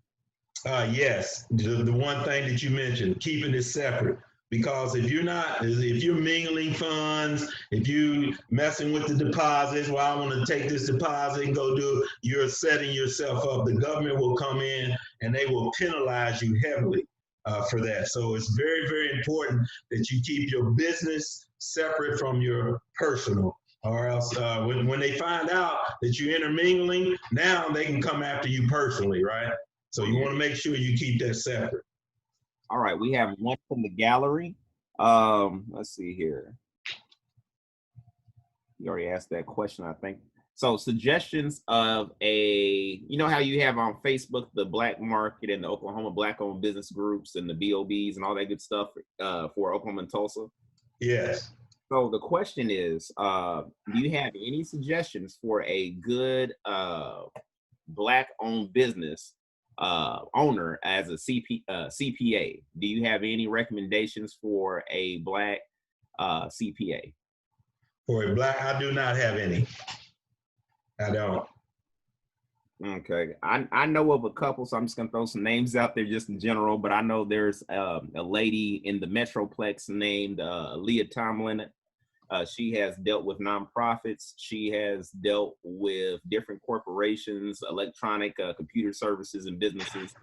Yes, the one thing that you mentioned, keeping it separate. Because if you're mingling funds, if you messing with the deposits, well, I want to take this deposit and go do it, you're setting yourself up. The government will come in and they will penalize you heavily for that. So it's very, very important that you keep your business separate from your personal, or else when they find out that you're intermingling, now they can come after you personally, right? So you want to make sure you keep that separate. All right, we have one from the gallery. Let's see here. You already asked that question, I think. So suggestions of how you have on Facebook, the Black Market and the Oklahoma Black-owned business groups and the BOBs and all that good stuff for Oklahoma and Tulsa? Yes. So the question is, do you have any suggestions for a good Black-owned business owner as a CPA? Do you have any recommendations for a Black CPA? For a Black, I do not have any. I don't. Okay, I know of a couple, so I'm just gonna throw some names out there just in general. But I know there's a lady in the Metroplex named Leah Tomlin. She has dealt with nonprofits. She has dealt with different corporations, electronic computer services, and businesses.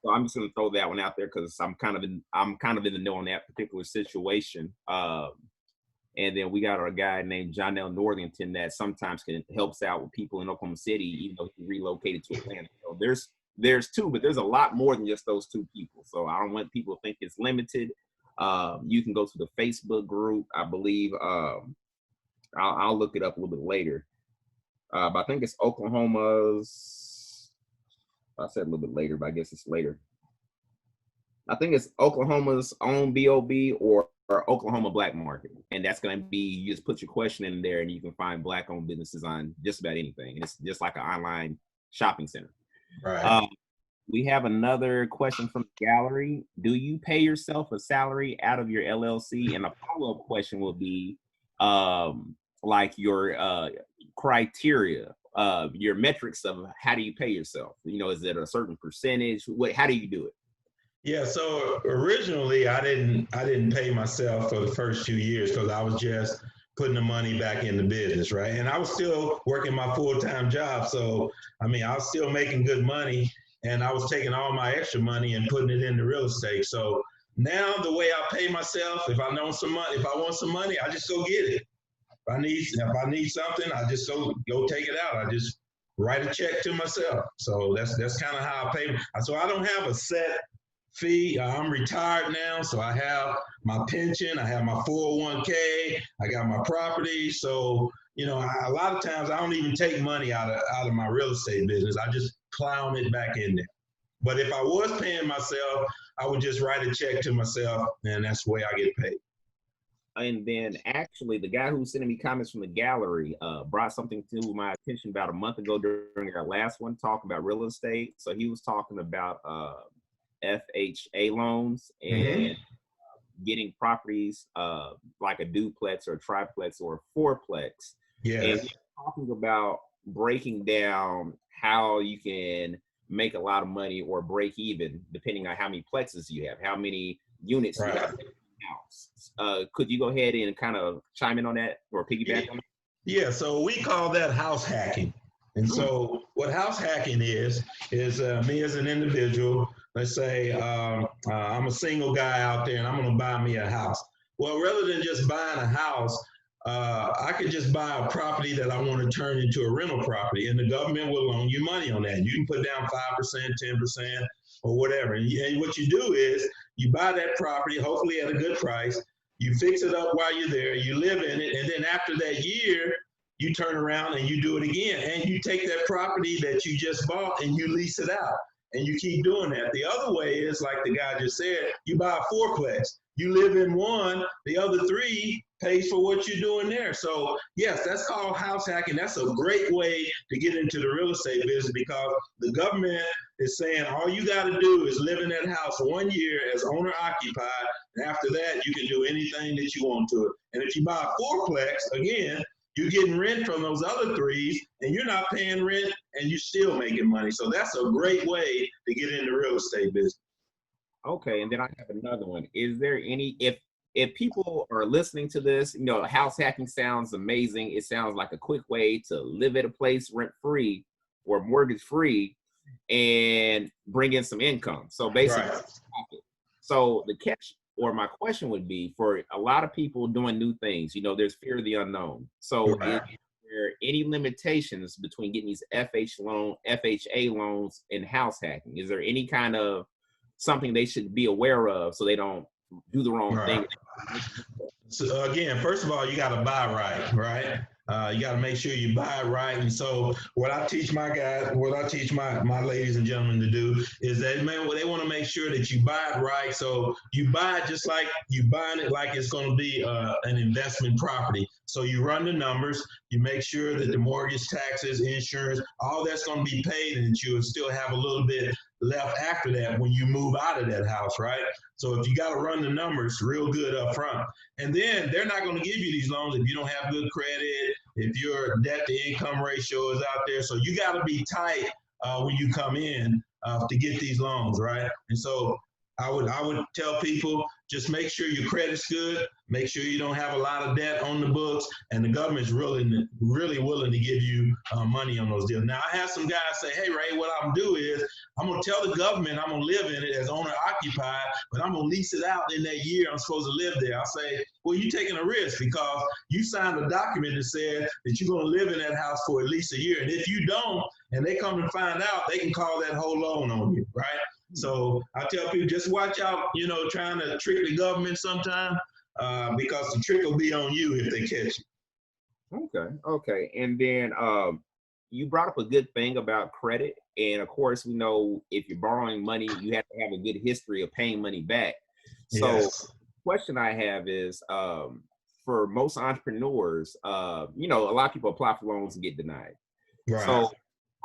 So I'm just going to throw that one out there because I'm kind of in the know on that particular situation. And then we got our guy named John L. Northington that sometimes helps out with people in Oklahoma City, even though he relocated to Atlanta. So there's two, but there's a lot more than just those two people. So I don't want people to think it's limited. You can go to the Facebook group, I believe. I'll look it up a little bit later. But I think it's Oklahoma's. I said a little bit later, but I guess it's later. I think it's Oklahoma's own BOB or Oklahoma black market. And that's going to be, you just put your question in there and you can find black owned businesses on just about anything. And it's just like an online shopping center. Right. We have another question from the gallery. Do you pay yourself a salary out of your LLC? And a follow-up question will be like your criteria, your metrics of how do you pay yourself? You know, is it a certain percentage? How do you do it? Yeah, so originally I didn't pay myself for the first few years because I was just putting the money back in the business, right? And I was still working my full-time job. So I mean, I was still making good money and I was taking all my extra money and putting it into real estate. So now the way I pay myself, if I want some money, I just go get it. If I need something, I just go take it out. I just write a check to myself. So that's kind of how I pay. So I don't have a set fee. I'm retired now, so I have my pension, I have my 401k, I got my property. So you know, a lot of times I don't even take money out of my real estate business. I just plow it back in there. But if I was paying myself, I would just write a check to myself, and that's the way I get paid. And then actually the guy who was sending me comments from the gallery brought something to my attention about a month ago during our last one, talking about real estate. So he was talking about FHA loans and getting properties like a duplex or a triplex or a fourplex. Yes. And he's talking about breaking down how you can make a lot of money or break even depending on how many plexes you have, how many units you have in the house. Could you go ahead and kind of chime in on that or piggyback on that? Yeah, so we call that house hacking. And so what house hacking is me as an individual, let's say I'm a single guy out there and I'm going to buy me a house. Well, rather than just buying a house, I could just buy a property that I want to turn into a rental property, and the government will loan you money on that. You can put down 5%, 10%, or whatever. And what you do is you buy that property, hopefully at a good price. You fix it up while you're there, you live in it, and then after that year, you turn around and you do it again. And you take that property that you just bought and you lease it out. And you keep doing that. The other way is, like the guy just said, you buy a fourplex. You live in one, the other three pays for what you're doing there. So yes, that's called house hacking. That's a great way to get into the real estate business because the government is saying all you got to do is live in that house 1 year as owner occupied. And after that, you can do anything that you want to it. And if you buy a fourplex, again, you're getting rent from those other threes and you're not paying rent and you're still making money. So that's a great way to get into real estate business. Okay, and then I have another one. Is there any, if people are listening to this, you know, house hacking sounds amazing. It sounds like a quick way to live at a place rent free or mortgage free and bring in some income. So basically, right. So the catch or my question would be for a lot of people doing new things, you know, there's fear of the unknown. So right. Is there any limitations between getting these FHA loans and house hacking? Is there any kind of something they should be aware of so they don't do the wrong thing? So again, first of all, you got to buy right? You got to make sure you buy it right. And so what I teach my guys, what I teach my ladies and gentlemen to do is that, man, they want to make sure that you buy it right. So you buy it just like you buying it like it's going to be an investment property. So you run the numbers, you make sure that the mortgage, taxes, insurance, all that's going to be paid, and that you will still have a little bit left after that when you move out of that house, right? So if you got to run the numbers real good up front, and then they're not going to give you these loans if you don't have good credit, if your debt to income ratio is out there. So you got to be tight when you come in to get these loans, right? And so I would tell people, just make sure your credit's good, make sure you don't have a lot of debt on the books, and the government's really willing to give you money on those deals. Now, I have some guys say, hey, Ray, what I'm gonna do is I'm gonna tell the government I'm gonna live in it as owner occupied, but I'm gonna lease it out in that year I'm supposed to live there. I'll say, well, you're taking a risk because you signed a document that said that you're gonna live in that house for at least a year. And if you don't, and they come to find out, they can call that whole loan on you, right? So I tell people, just watch out, you know, trying to trick the government sometime because the trick will be on you if they catch you. Okay. And then you brought up a good thing about credit. And of course, we know if you're borrowing money, you have to have a good history of paying money back. So yes. question I have is, for most entrepreneurs, you know, a lot of people apply for loans and get denied. Right. So,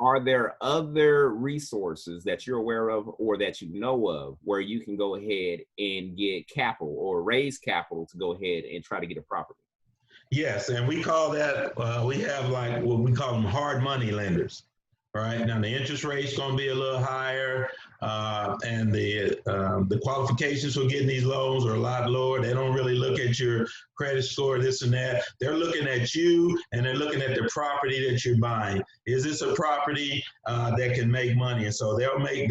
are there other resources that you're aware of or that you know of where you can go ahead and get capital or raise capital to go ahead and try to get a property? Yes, and we call that, we have like what we call them hard money lenders. Right now, the interest rate's going to be a little higher, and the qualifications for getting these loans are a lot lower. They don't really look at your credit score, this and that. They're looking at you, and they're looking at the property that you're buying. Is this a property that can make money? And so they'll make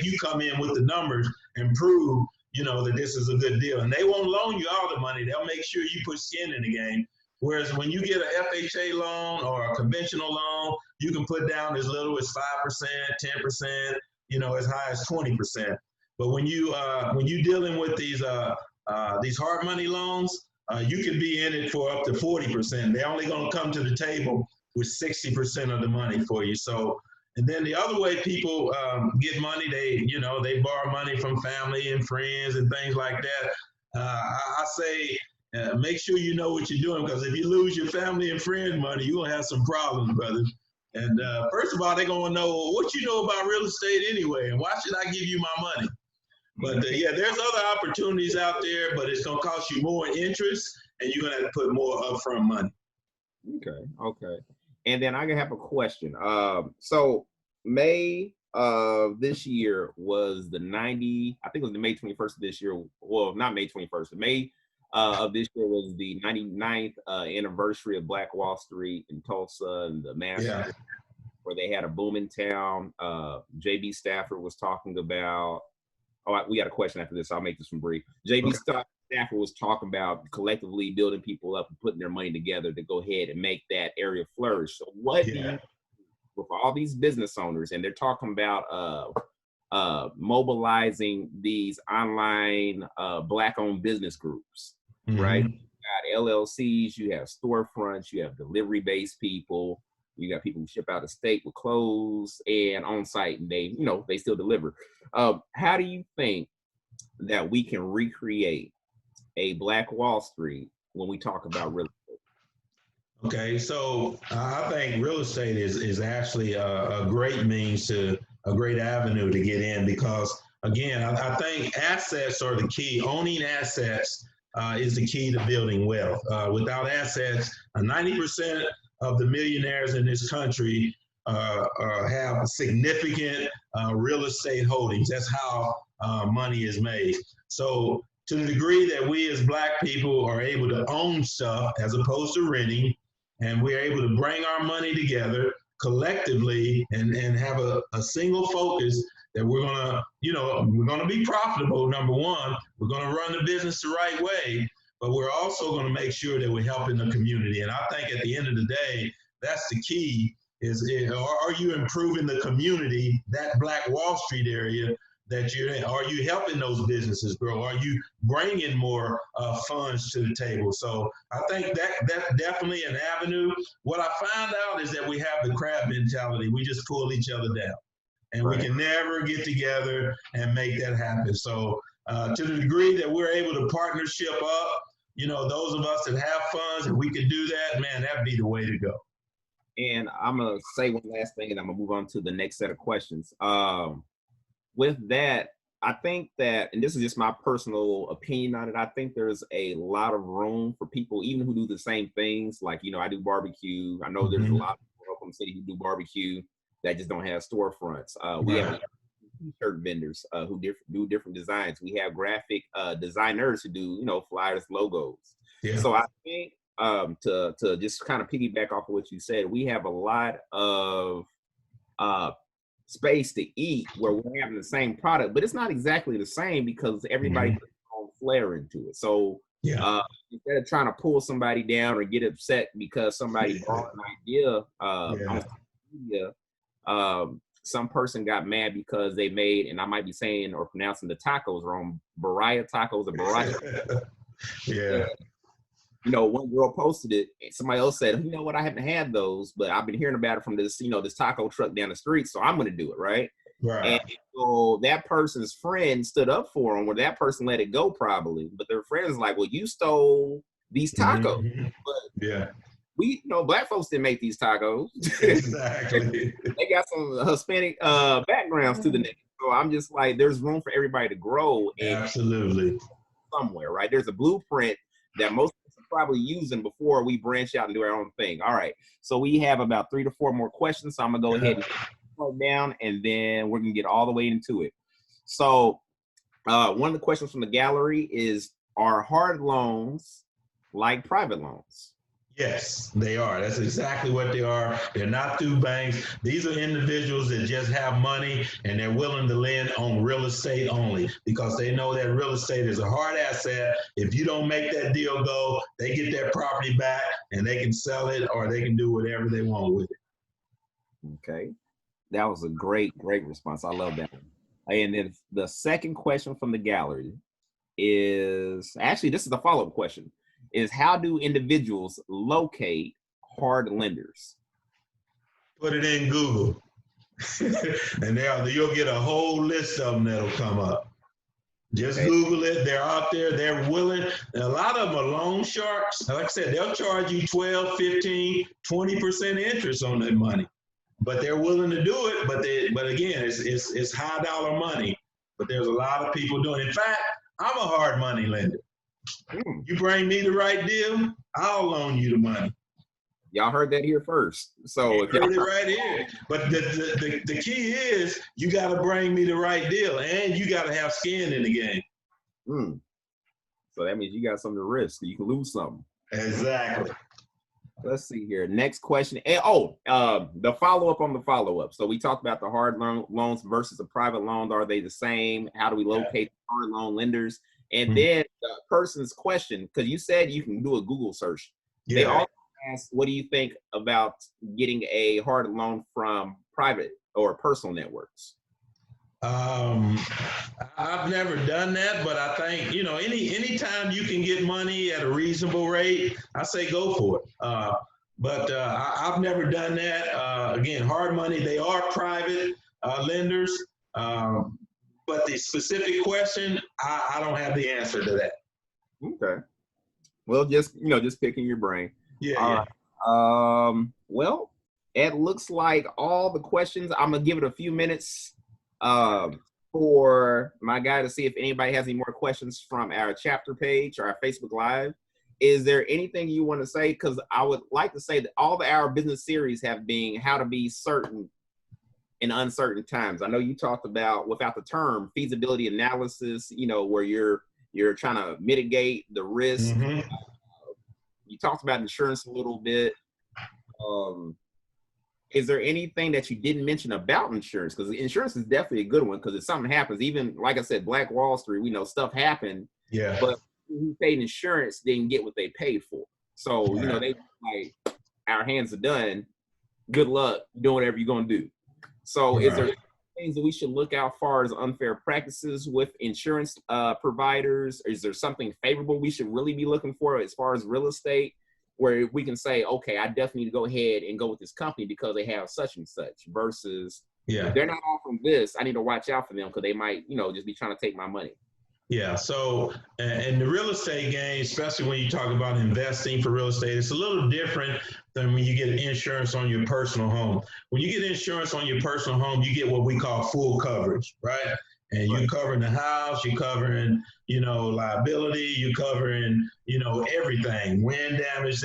you come in with the numbers and prove, you know, that this is a good deal. And they won't loan you all the money. They'll make sure you put skin in the game. Whereas when you get an FHA loan or a conventional loan, you can put down as little as 5%, 10%, you know, as high as 20%. But when you're dealing with these hard money loans, you can be in it for up to 40%. They're only going to come to the table with 60% of the money for you. So, and then the other way people get money, they borrow money from family and friends and things like that. I say, make sure you know what you're doing, because if you lose your family and friend money, you're going to have some problems, brother. And first of all, they're going to know what you know about real estate anyway, and why should I give you my money? But yeah, there's other opportunities out there, but it's going to cost you more interest, and you're going to have to put more upfront money. Okay, okay. And then I have a question. So May of this year was I think it was the May 21st of this year. Well, not May 21st, May of this year was the 99th anniversary of Black Wall Street in Tulsa and the massacre, where they had a booming town. JB Stafford was talking about, we got a question after this, so I'll make this one brief. JB Stafford was talking about collectively building people up and putting their money together to go ahead and make that area flourish. So what do you, with all these business owners, and they're talking about mobilizing these online Black-owned business groups, right? You got LLCs, you have storefronts, you have delivery-based people, you got people who ship out of state with clothes and on site, and they still deliver. How do you think that we can recreate a Black Wall Street when we talk about real estate? Okay, so I think real estate is actually a great means to a great avenue to get in, because again, I think assets are the key. Owning assets is the key to building wealth. Without assets, 90% of the millionaires in this country have significant real estate holdings. That's how money is made. So to the degree that we as Black people are able to own stuff as opposed to renting, and we're able to bring our money together collectively and have a single focus that we're gonna be profitable, number one. We're gonna run the business the right way, but we're also gonna make sure that we're helping the community. And I think at the end of the day, that's the key, are you improving the community, that Black Wall Street area that you're in? Are you helping those businesses grow? Are you bringing more funds to the table? So I think that's definitely an avenue. What I found out is that we have the crab mentality. We just pull each other down, and we can never get together and make that happen. So to the degree that we're able to partnership up, those of us that have funds, and we can do that, man, that'd be the way to go. And I'm going to say one last thing, and I'm going to move on to the next set of questions. With that, I think that, and this is just my personal opinion on it, I think there's a lot of room for people, even who do the same things. Like, I do barbecue. I know there's a lot of people in Oklahoma City who do barbecue that just don't have storefronts. We have t-shirt vendors who do different designs. We have graphic designers who do, flyers, logos. Yeah. So I think to just kind of piggyback off of what you said, we have a lot of space to eat where we're having the same product, but it's not exactly the same because everybody puts their own flair into it. So instead of trying to pull somebody down or get upset because somebody brought an idea on social media, some person got mad because they made, and I might be saying or pronouncing the tacos wrong, Baraya tacos or Baraya. One girl posted it, and somebody else said, you know what, I haven't had those, but I've been hearing about it from this, this taco truck down the street, so I'm going to do it, right? And Right. so that person's friend stood up for him, or that person let it go probably. But their friend is like, well, you stole these tacos. Hmm. But Yeah, we, black folks didn't make these tacos. exactly. They got some Hispanic backgrounds to the name. So I'm just like, there's room for everybody to grow and Absolutely. somewhere, right? There's a blueprint that most of us are probably using before we branch out and do our own thing. All right. So we have about 3 to 4 more questions. So I'm gonna go ahead and slow down, and then we're gonna get all the way into it. So one of the questions from the gallery is: are hard loans like private loans? Yes, they are. That's exactly what they are. They're not through banks. These are individuals that just have money and they're willing to lend on real estate only because they know that real estate is a hard asset. If you don't make that deal go, they get their property back and they can sell it or they can do whatever they want with it. Okay. That was a great response. I love that one. And then the second question from the gallery is actually, this is the follow-up question, is how do individuals locate hard lenders? Put it in Google and you'll get a whole list of them that'll come up. Just Okay. Google it. They're out there. They're willing. A lot of them are loan sharks. Like I said, they'll charge you 12, 15, 20% interest on that money. But they're willing to do it. But again, it's high dollar money. But there's a lot of people doing it. In fact, I'm a hard money lender. You bring me the right deal, I'll loan you the money. Y'all heard that here first. So You if y'all heard it right here. But the key is you got to bring me the right deal, and you got to have skin in the game. So that means you got something to risk. You can lose something. Exactly. Let's see here. Next question. And, the follow-up on the follow-up. So we talked about the hard loans versus the private loans. Are they the same? How do we locate hard loan lenders? And then the person's question, because you said you can do a Google search. Yeah. They also asked, what do you think about getting a hard loan from private or personal networks? I've never done that, but I think, anytime you can get money at a reasonable rate, I say go for it. But I've never done that. Again, hard money, they are private lenders. But the specific question, I don't have the answer to that. Okay. Well, just picking your brain. Yeah. Well, it looks like all the questions. I'm gonna give it a few minutes for my guy to see if anybody has any more questions from our chapter page or our Facebook Live. Is there anything you want to say? Because I would like to say that all our business series have been how to be certain in uncertain times. I know you talked about, without the term, feasibility analysis, where you're trying to mitigate the risk. You talked about insurance a little bit. Is there anything that you didn't mention about insurance? Because insurance is definitely a good one, because if something happens, even like I said, Black Wall Street, we know stuff happened. Yeah. But who paid insurance didn't get what they paid for. So, they like, our hands are done. Good luck doing whatever you're going to do. So is there things that we should look out for as unfair practices with insurance providers? Is there something favorable we should really be looking for as far as real estate, where we can say, okay, I definitely need to go ahead and go with this company because they have such and such, versus if they're not offering this, I need to watch out for them because they might, just be trying to take my money. Yeah. So in the real estate game, especially when you talk about investing for real estate, it's a little different than when you get insurance on your personal home. When you get insurance on your personal home, you get what we call full coverage, right? And you're covering the house, you're covering, liability, you're covering, everything, wind damage.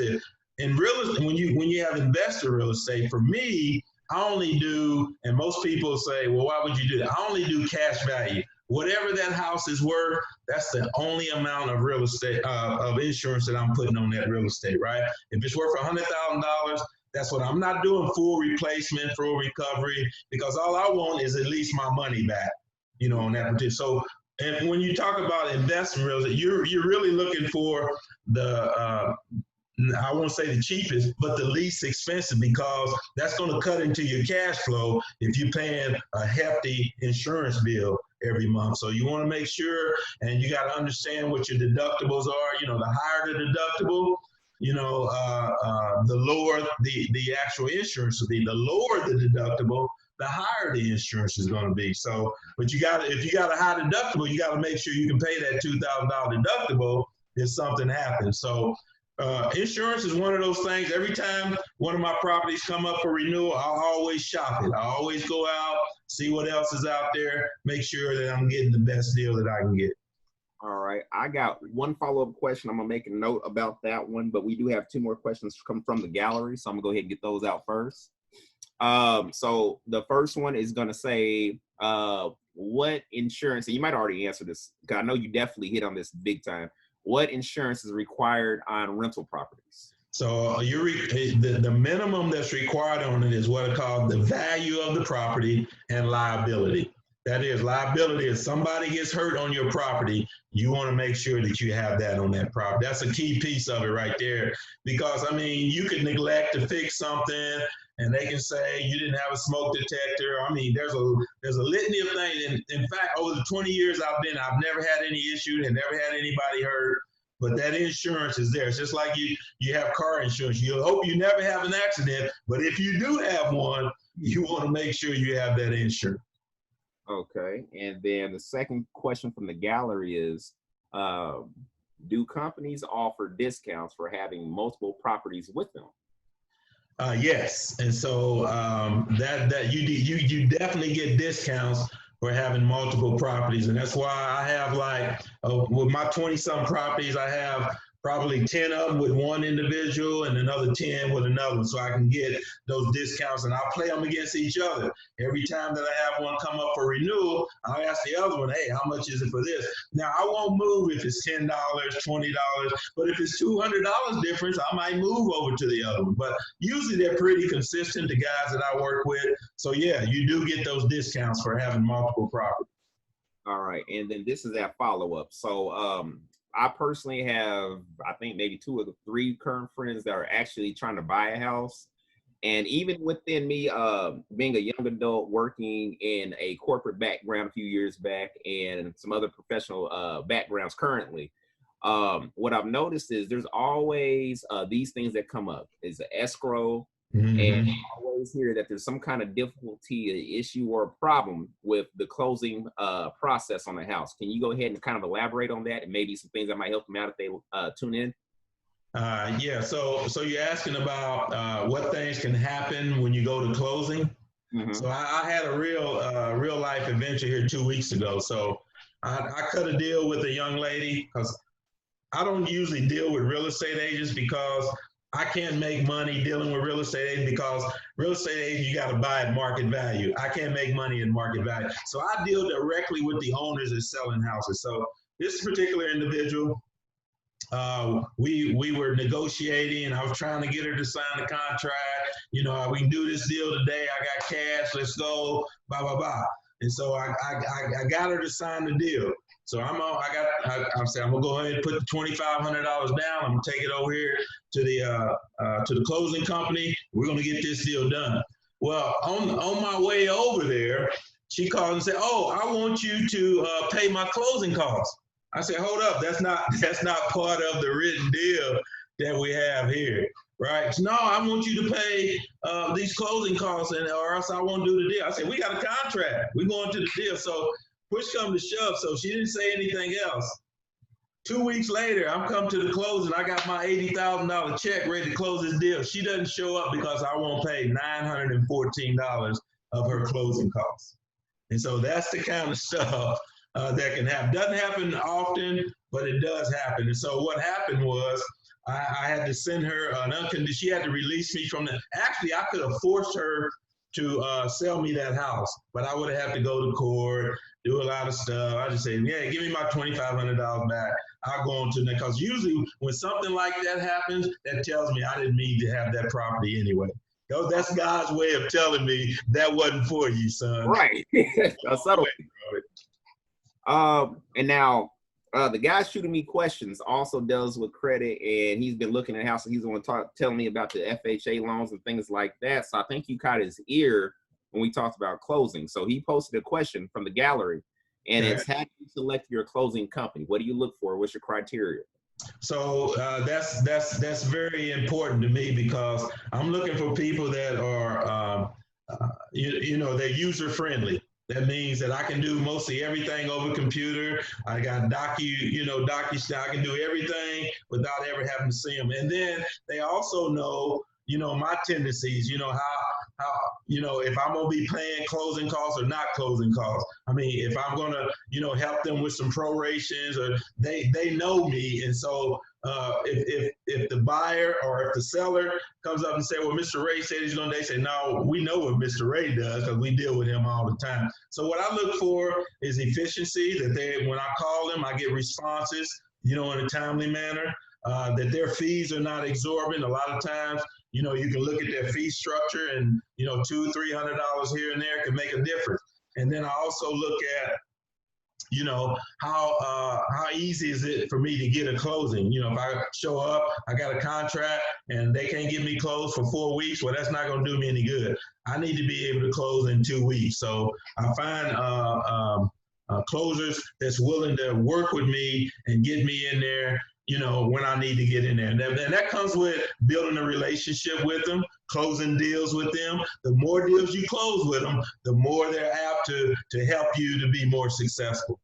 In real estate, when you have investor real estate, for me, I only do, and most people say, well, why would you do that? I only do cash value. Whatever that house is worth, that's the only amount of real estate, of insurance that I'm putting on that real estate, right? If it's worth $100,000, that's what I'm not doing. Full replacement, full recovery, because all I want is at least my money back, on that particular. So, and when you talk about investment real estate, you're really looking for the, I won't say the cheapest, but the least expensive, because that's going to cut into your cash flow if you're paying a hefty insurance bill every month. So you want to make sure, and you got to understand what your deductibles are. The higher the deductible, the lower the actual insurance will be. The lower the deductible, the higher the insurance is going to be. So, but if you got a high deductible, you got to make sure you can pay that $2,000 deductible if something happens. So, insurance is one of those things. Every time one of my properties come up for renewal, I'll always shop it. I always go out, see what else is out there, make sure that I'm getting the best deal that I can get. All right. I got one follow-up question. I'm going to make a note about that one, but we do have two more questions come from the gallery. So I'm going to go ahead and get those out first. So the first one is going to say, what insurance, and you might already answer this, because I know you definitely hit on this big time. What insurance is required on rental properties? So the minimum that's required on it is what are called the value of the property and liability. That is, liability, if somebody gets hurt on your property, you want to make sure that you have that on that property. That's a key piece of it right there. Because, I mean, you could neglect to fix something and they can say you didn't have a smoke detector. I mean, there's a litany of things. In fact, over the 20 years I've never had any issue and never had anybody hurt. But that insurance is there. It's just like you have car insurance. You hope you never have an accident, but if you do have one, you want to make sure you have that insurance. Okay. And then the second question from the gallery is, do companies offer discounts for having multiple properties with them? Yes, and so that you definitely get discounts for having multiple properties, and that's why I have with my 20-some properties, I have probably 10 of them with one individual and another 10 with another, so I can get those discounts, and I'll play them against each other. Every time that I have one come up for renewal, I'll ask the other one, hey, how much is it for this? Now, I won't move if it's $10, $20, but if it's $200 difference, I might move over to the other one. But usually they're pretty consistent, the guys that I work with. So yeah, you do get those discounts for having multiple properties. All right, and then this is that follow-up. So I personally have, I think maybe 2 or 3 current friends that are actually trying to buy a house. And even within me being a young adult working in a corporate background a few years back and some other professional backgrounds currently, what I've noticed is there's always these things that come up. Is an escrow, and I always hear that there's some kind of difficulty, an issue, or a problem with the closing process on the house. Can you go ahead and kind of elaborate on that and maybe some things that might help them out if they tune in? Yeah, so you're asking about what things can happen when you go to closing. So I had a real life adventure here 2 weeks ago. So I cut a deal with a young lady because I don't usually deal with real estate agents because I can't make money dealing with real estate agents because real estate agents, you got to buy at market value. I can't make money in market value. So I deal directly with the owners that selling houses. So this particular individual, we were negotiating and I was trying to get her to sign the contract. You know, we can do this deal today. I got cash. Let's go, blah, blah, blah. And so I got her to sign the deal. So I'm saying I'm gonna go ahead and put the $2,500 down. I'm gonna take it over here to the closing company. We're gonna get this deal done. Well, on my way over there, she called and said, "Oh, I want you to pay my closing costs." I said, "Hold up, that's not part of the written deal that we have here, right?" So, "No, I want you to pay these closing costs, or else I won't do the deal." I said, "We got a contract. We're going to the deal." So push come to shove, so she didn't say anything else. 2 weeks later, I'm coming to the closing. I got my $80,000 check ready to close this deal. She doesn't show up because I won't pay $914 of her closing costs. And so that's the kind of stuff that can happen. Doesn't happen often, but it does happen. And so what happened was I had to send her an unconditional. She had to release me from the. Actually, I could have forced her to sell me that house, but I would have had to go to court, do a lot of stuff. I just say, "Yeah, give me my $2,500 back. I'll go on to the," because usually when something like that happens, that tells me I didn't mean to have that property anyway. That's God's way of telling me that wasn't for you, son. Right. A subtle. And now the guy shooting me questions also deals with credit, and he's been looking at house, and he's going to telling me about the FHA loans and things like that. So I think you caught his ear when we talked about closing. So he posted a question from the gallery, and it's, how do you select your closing company? What do you look for? What's your criteria? So that's very important to me because I'm looking for people that are you know, they're user friendly. That means that I can do mostly everything over computer. I got docu, I can do everything without ever having to see them. And then they also know, you know, my tendencies, you know, how, you know, if I'm going to be paying closing costs or not closing costs. I mean, if I'm going to, you know, help them with some prorations, or they know me. And so if the buyer or if the seller comes up and say, well, Mr. Ray said he's going to, they say, no, we know what Mr. Ray does because we deal with him all the time. So what I look for is efficiency, that when I call them, I get responses, you know, in a timely manner, that their fees are not exorbitant. A lot of times, you know, you can look at their fee structure and, you know, $200-300 here and there can make a difference. And then I also look at, you know, how easy is it for me to get a closing? You know, if I show up, I got a contract and they can't get me closed for 4 weeks, well, that's not going to do me any good. I need to be able to close in 2 weeks. So I find closers that's willing to work with me and get me in there, you know, when I need to get in there. And that comes with building a relationship with them, closing deals with them. The more deals you close with them, the more they're apt to help you to be more successful.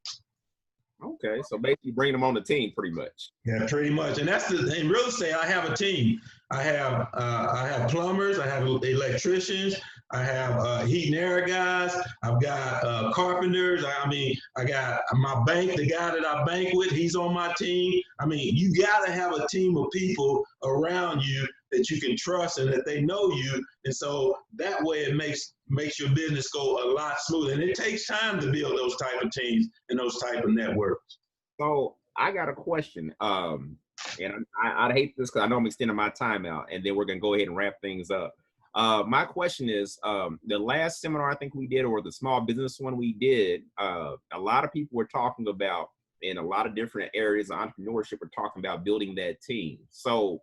Okay, so basically bring them on the team pretty much. Yeah, pretty much. And that's in real estate, I have a team. I have plumbers, I have electricians, I have heat and air guys, I've got carpenters. I mean, I got my bank, the guy that I bank with, he's on my team. I mean, you got to have a team of people around you that you can trust and that they know you. And so that way it makes your business go a lot smoother. And it takes time to build those type of teams and those type of networks. So I got a question. And I'd hate this because I know I'm extending my time out, and then we're gonna go ahead and wrap things up. My question is, the last seminar I think we did, or the small business one we did, a lot of people were talking about, in a lot of different areas of entrepreneurship, are talking about building that team. So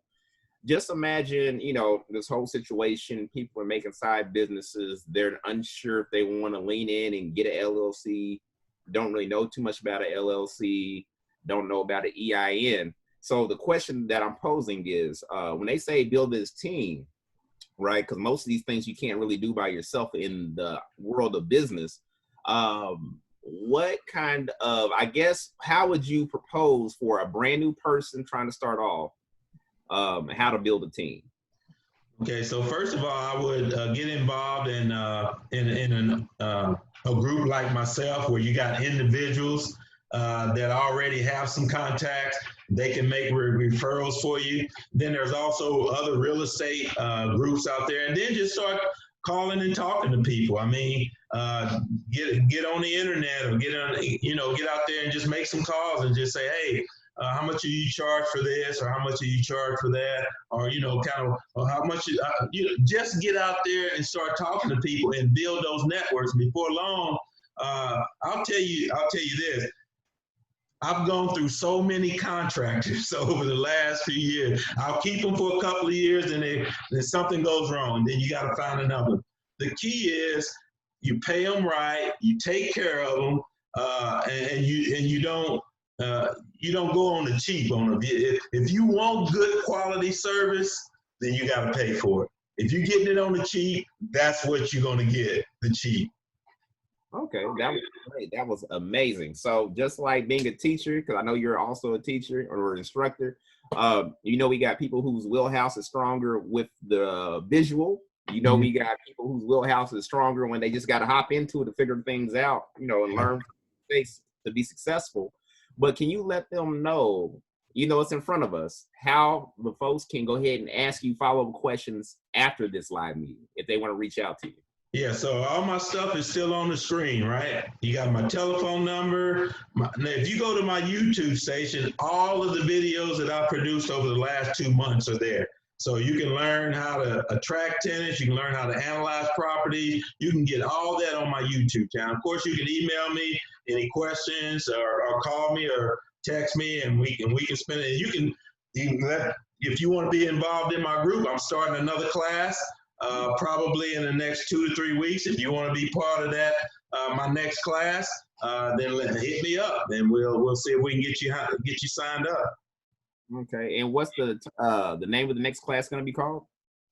just imagine, you know, this whole situation, people are making side businesses. They're unsure if they want to lean in and get an LLC, don't really know too much about an LLC, don't know about an EIN. So the question that I'm posing is, when they say build this team, right? Because most of these things you can't really do by yourself in the world of business. What kind of, I guess, how would you propose for a brand new person trying to start off, how to build a team? Okay, so first of all, I would get involved in a group like myself, where you got individuals that already have some contacts. They can make referrals for you. Then there's also other real estate groups out there, and then just start calling and talking to people. I mean, get on the internet, or get out there and just make some calls and just say, hey, how much do you charge for this, or how much do you charge for that, or or how much just get out there and start talking to people and build those networks. Before long, I'll tell you this. I've gone through so many contractors over the last few years. I'll keep them for a couple of years, and then something goes wrong. Then you got to find another. The key is you pay them right, you take care of them, and you don't go on the cheap on them. If you want good quality service, then you got to pay for it. If you're getting it on the cheap, that's what you're going to get, the cheap. Okay, that was great. That was amazing. So just like being a teacher, because I know you're also a teacher or an instructor, you know, we got people whose wheelhouse is stronger with the visual. You know, we got people whose wheelhouse is stronger when they just got to hop into it to figure things out, you know, and learn things to be successful. But can you let them know, you know, it's in front of us, how the folks can go ahead and ask you follow-up questions after this live meeting if they want to reach out to you? Yeah, so all my stuff is still on the screen, right? You got my telephone number. Now, if you go to my YouTube station, all of the videos that I produced over the last 2 months are there. So you can learn how to attract tenants. You can learn how to analyze properties. You can get all that on my YouTube channel. Of course, you can email me any questions, or call me or text me, and we can spend it. If you want to be involved in my group, I'm starting another class. Probably in the next 2 to 3 weeks. If you want to be part of that, my next class, then hit me up, and we'll see if we can get you signed up. Okay, and what's the name of the next class going to be called?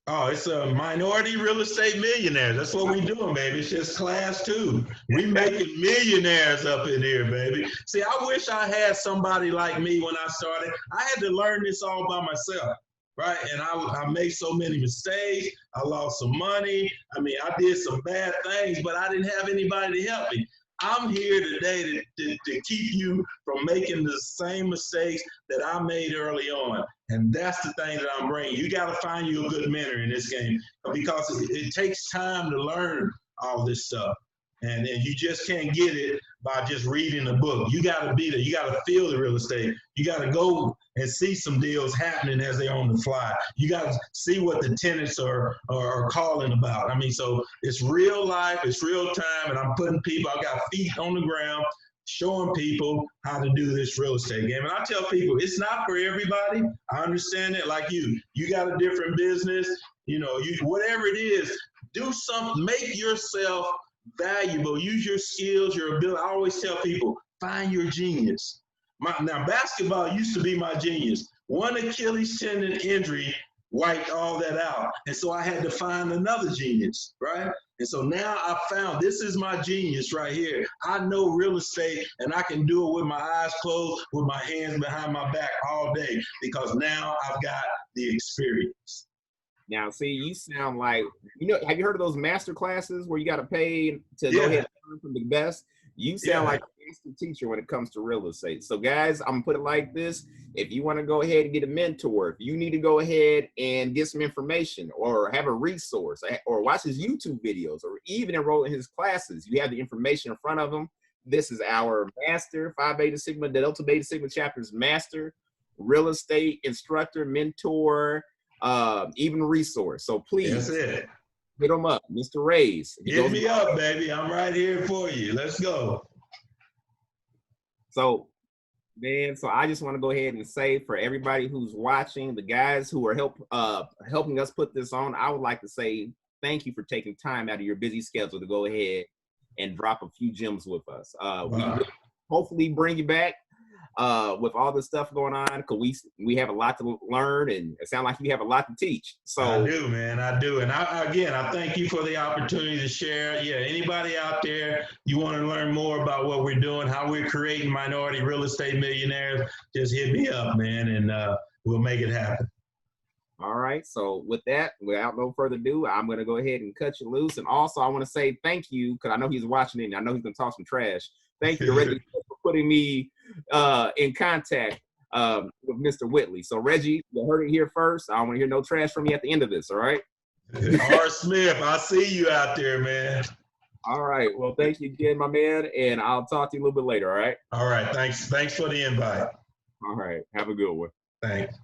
Oh, it's a minority real estate millionaires. That's what we doing, baby. It's just class two. We making millionaires up in here, baby. See, I wish I had somebody like me when I started. I had to learn this all by myself, right? And I made so many mistakes. I lost some money. I mean, I did some bad things, but I didn't have anybody to help me. I'm here today to keep you from making the same mistakes that I made early on. And that's the thing that I'm bringing. You got to find you a good mentor in this game because it takes time to learn all this stuff. And you just can't get it by just reading a book. You got to be there. You got to feel the real estate. You got to go and see some deals happening as they're on the fly. You got to see what the tenants are calling about. I mean, so it's real life, it's real time, and I'm putting people, I got feet on the ground, showing people how to do this real estate game. And I tell people, it's not for everybody. I understand it. Like you got a different business, whatever it is, do something, make yourself valuable, use your skills, your ability. I always tell people, find your genius. Now, basketball used to be my genius. One Achilles tendon injury wiped all that out. And so I had to find another genius, right? And so now I found this is my genius right here. I know real estate and I can do it with my eyes closed, with my hands behind my back all day because now I've got the experience. Now, see, you sound like, have you heard of those master classes where you got to pay to go ahead and learn from the best? You sound like a master teacher when it comes to real estate. So, guys, I'm going to put it like this. If you want to go ahead and get a mentor, if you need to go ahead and get some information or have a resource or watch his YouTube videos or even enroll in his classes, you have the information in front of him. This is our master, Phi Beta Sigma, Delta Beta Sigma chapter's master, real estate instructor, mentor, even resource. So please hit him up, Mr. Reyes. Hit me up, baby. I'm right here for you. Let's go. So, man, so I just want to go ahead and say for everybody who's watching, the guys who are helping us put this on, I would like to say thank you for taking time out of your busy schedule to go ahead and drop a few gems with us. We hopefully bring you back with all this stuff going on, because we have a lot to learn, and it sounds like you have a lot to teach. So I do, man, I do. And I thank you for the opportunity to share. Yeah, anybody out there, you want to learn more about what we're doing, how we're creating minority real estate millionaires, just hit me up, man, and we'll make it happen. All right. So with that, without no further ado, I'm going to go ahead and cut you loose. And also, I want to say thank you, because I know he's watching it, and I know he's going to talk some trash. Thank you to Reggie for putting me in contact with Mr. Whitley. So, Reggie, you heard it here first. I don't want to hear no trash from you at the end of this, all right? R. Smith, I see you out there, man. All right. Well, thank you again, my man, and I'll talk to you a little bit later, all right? All right. Thanks for the invite. All right. Have a good one. Thanks.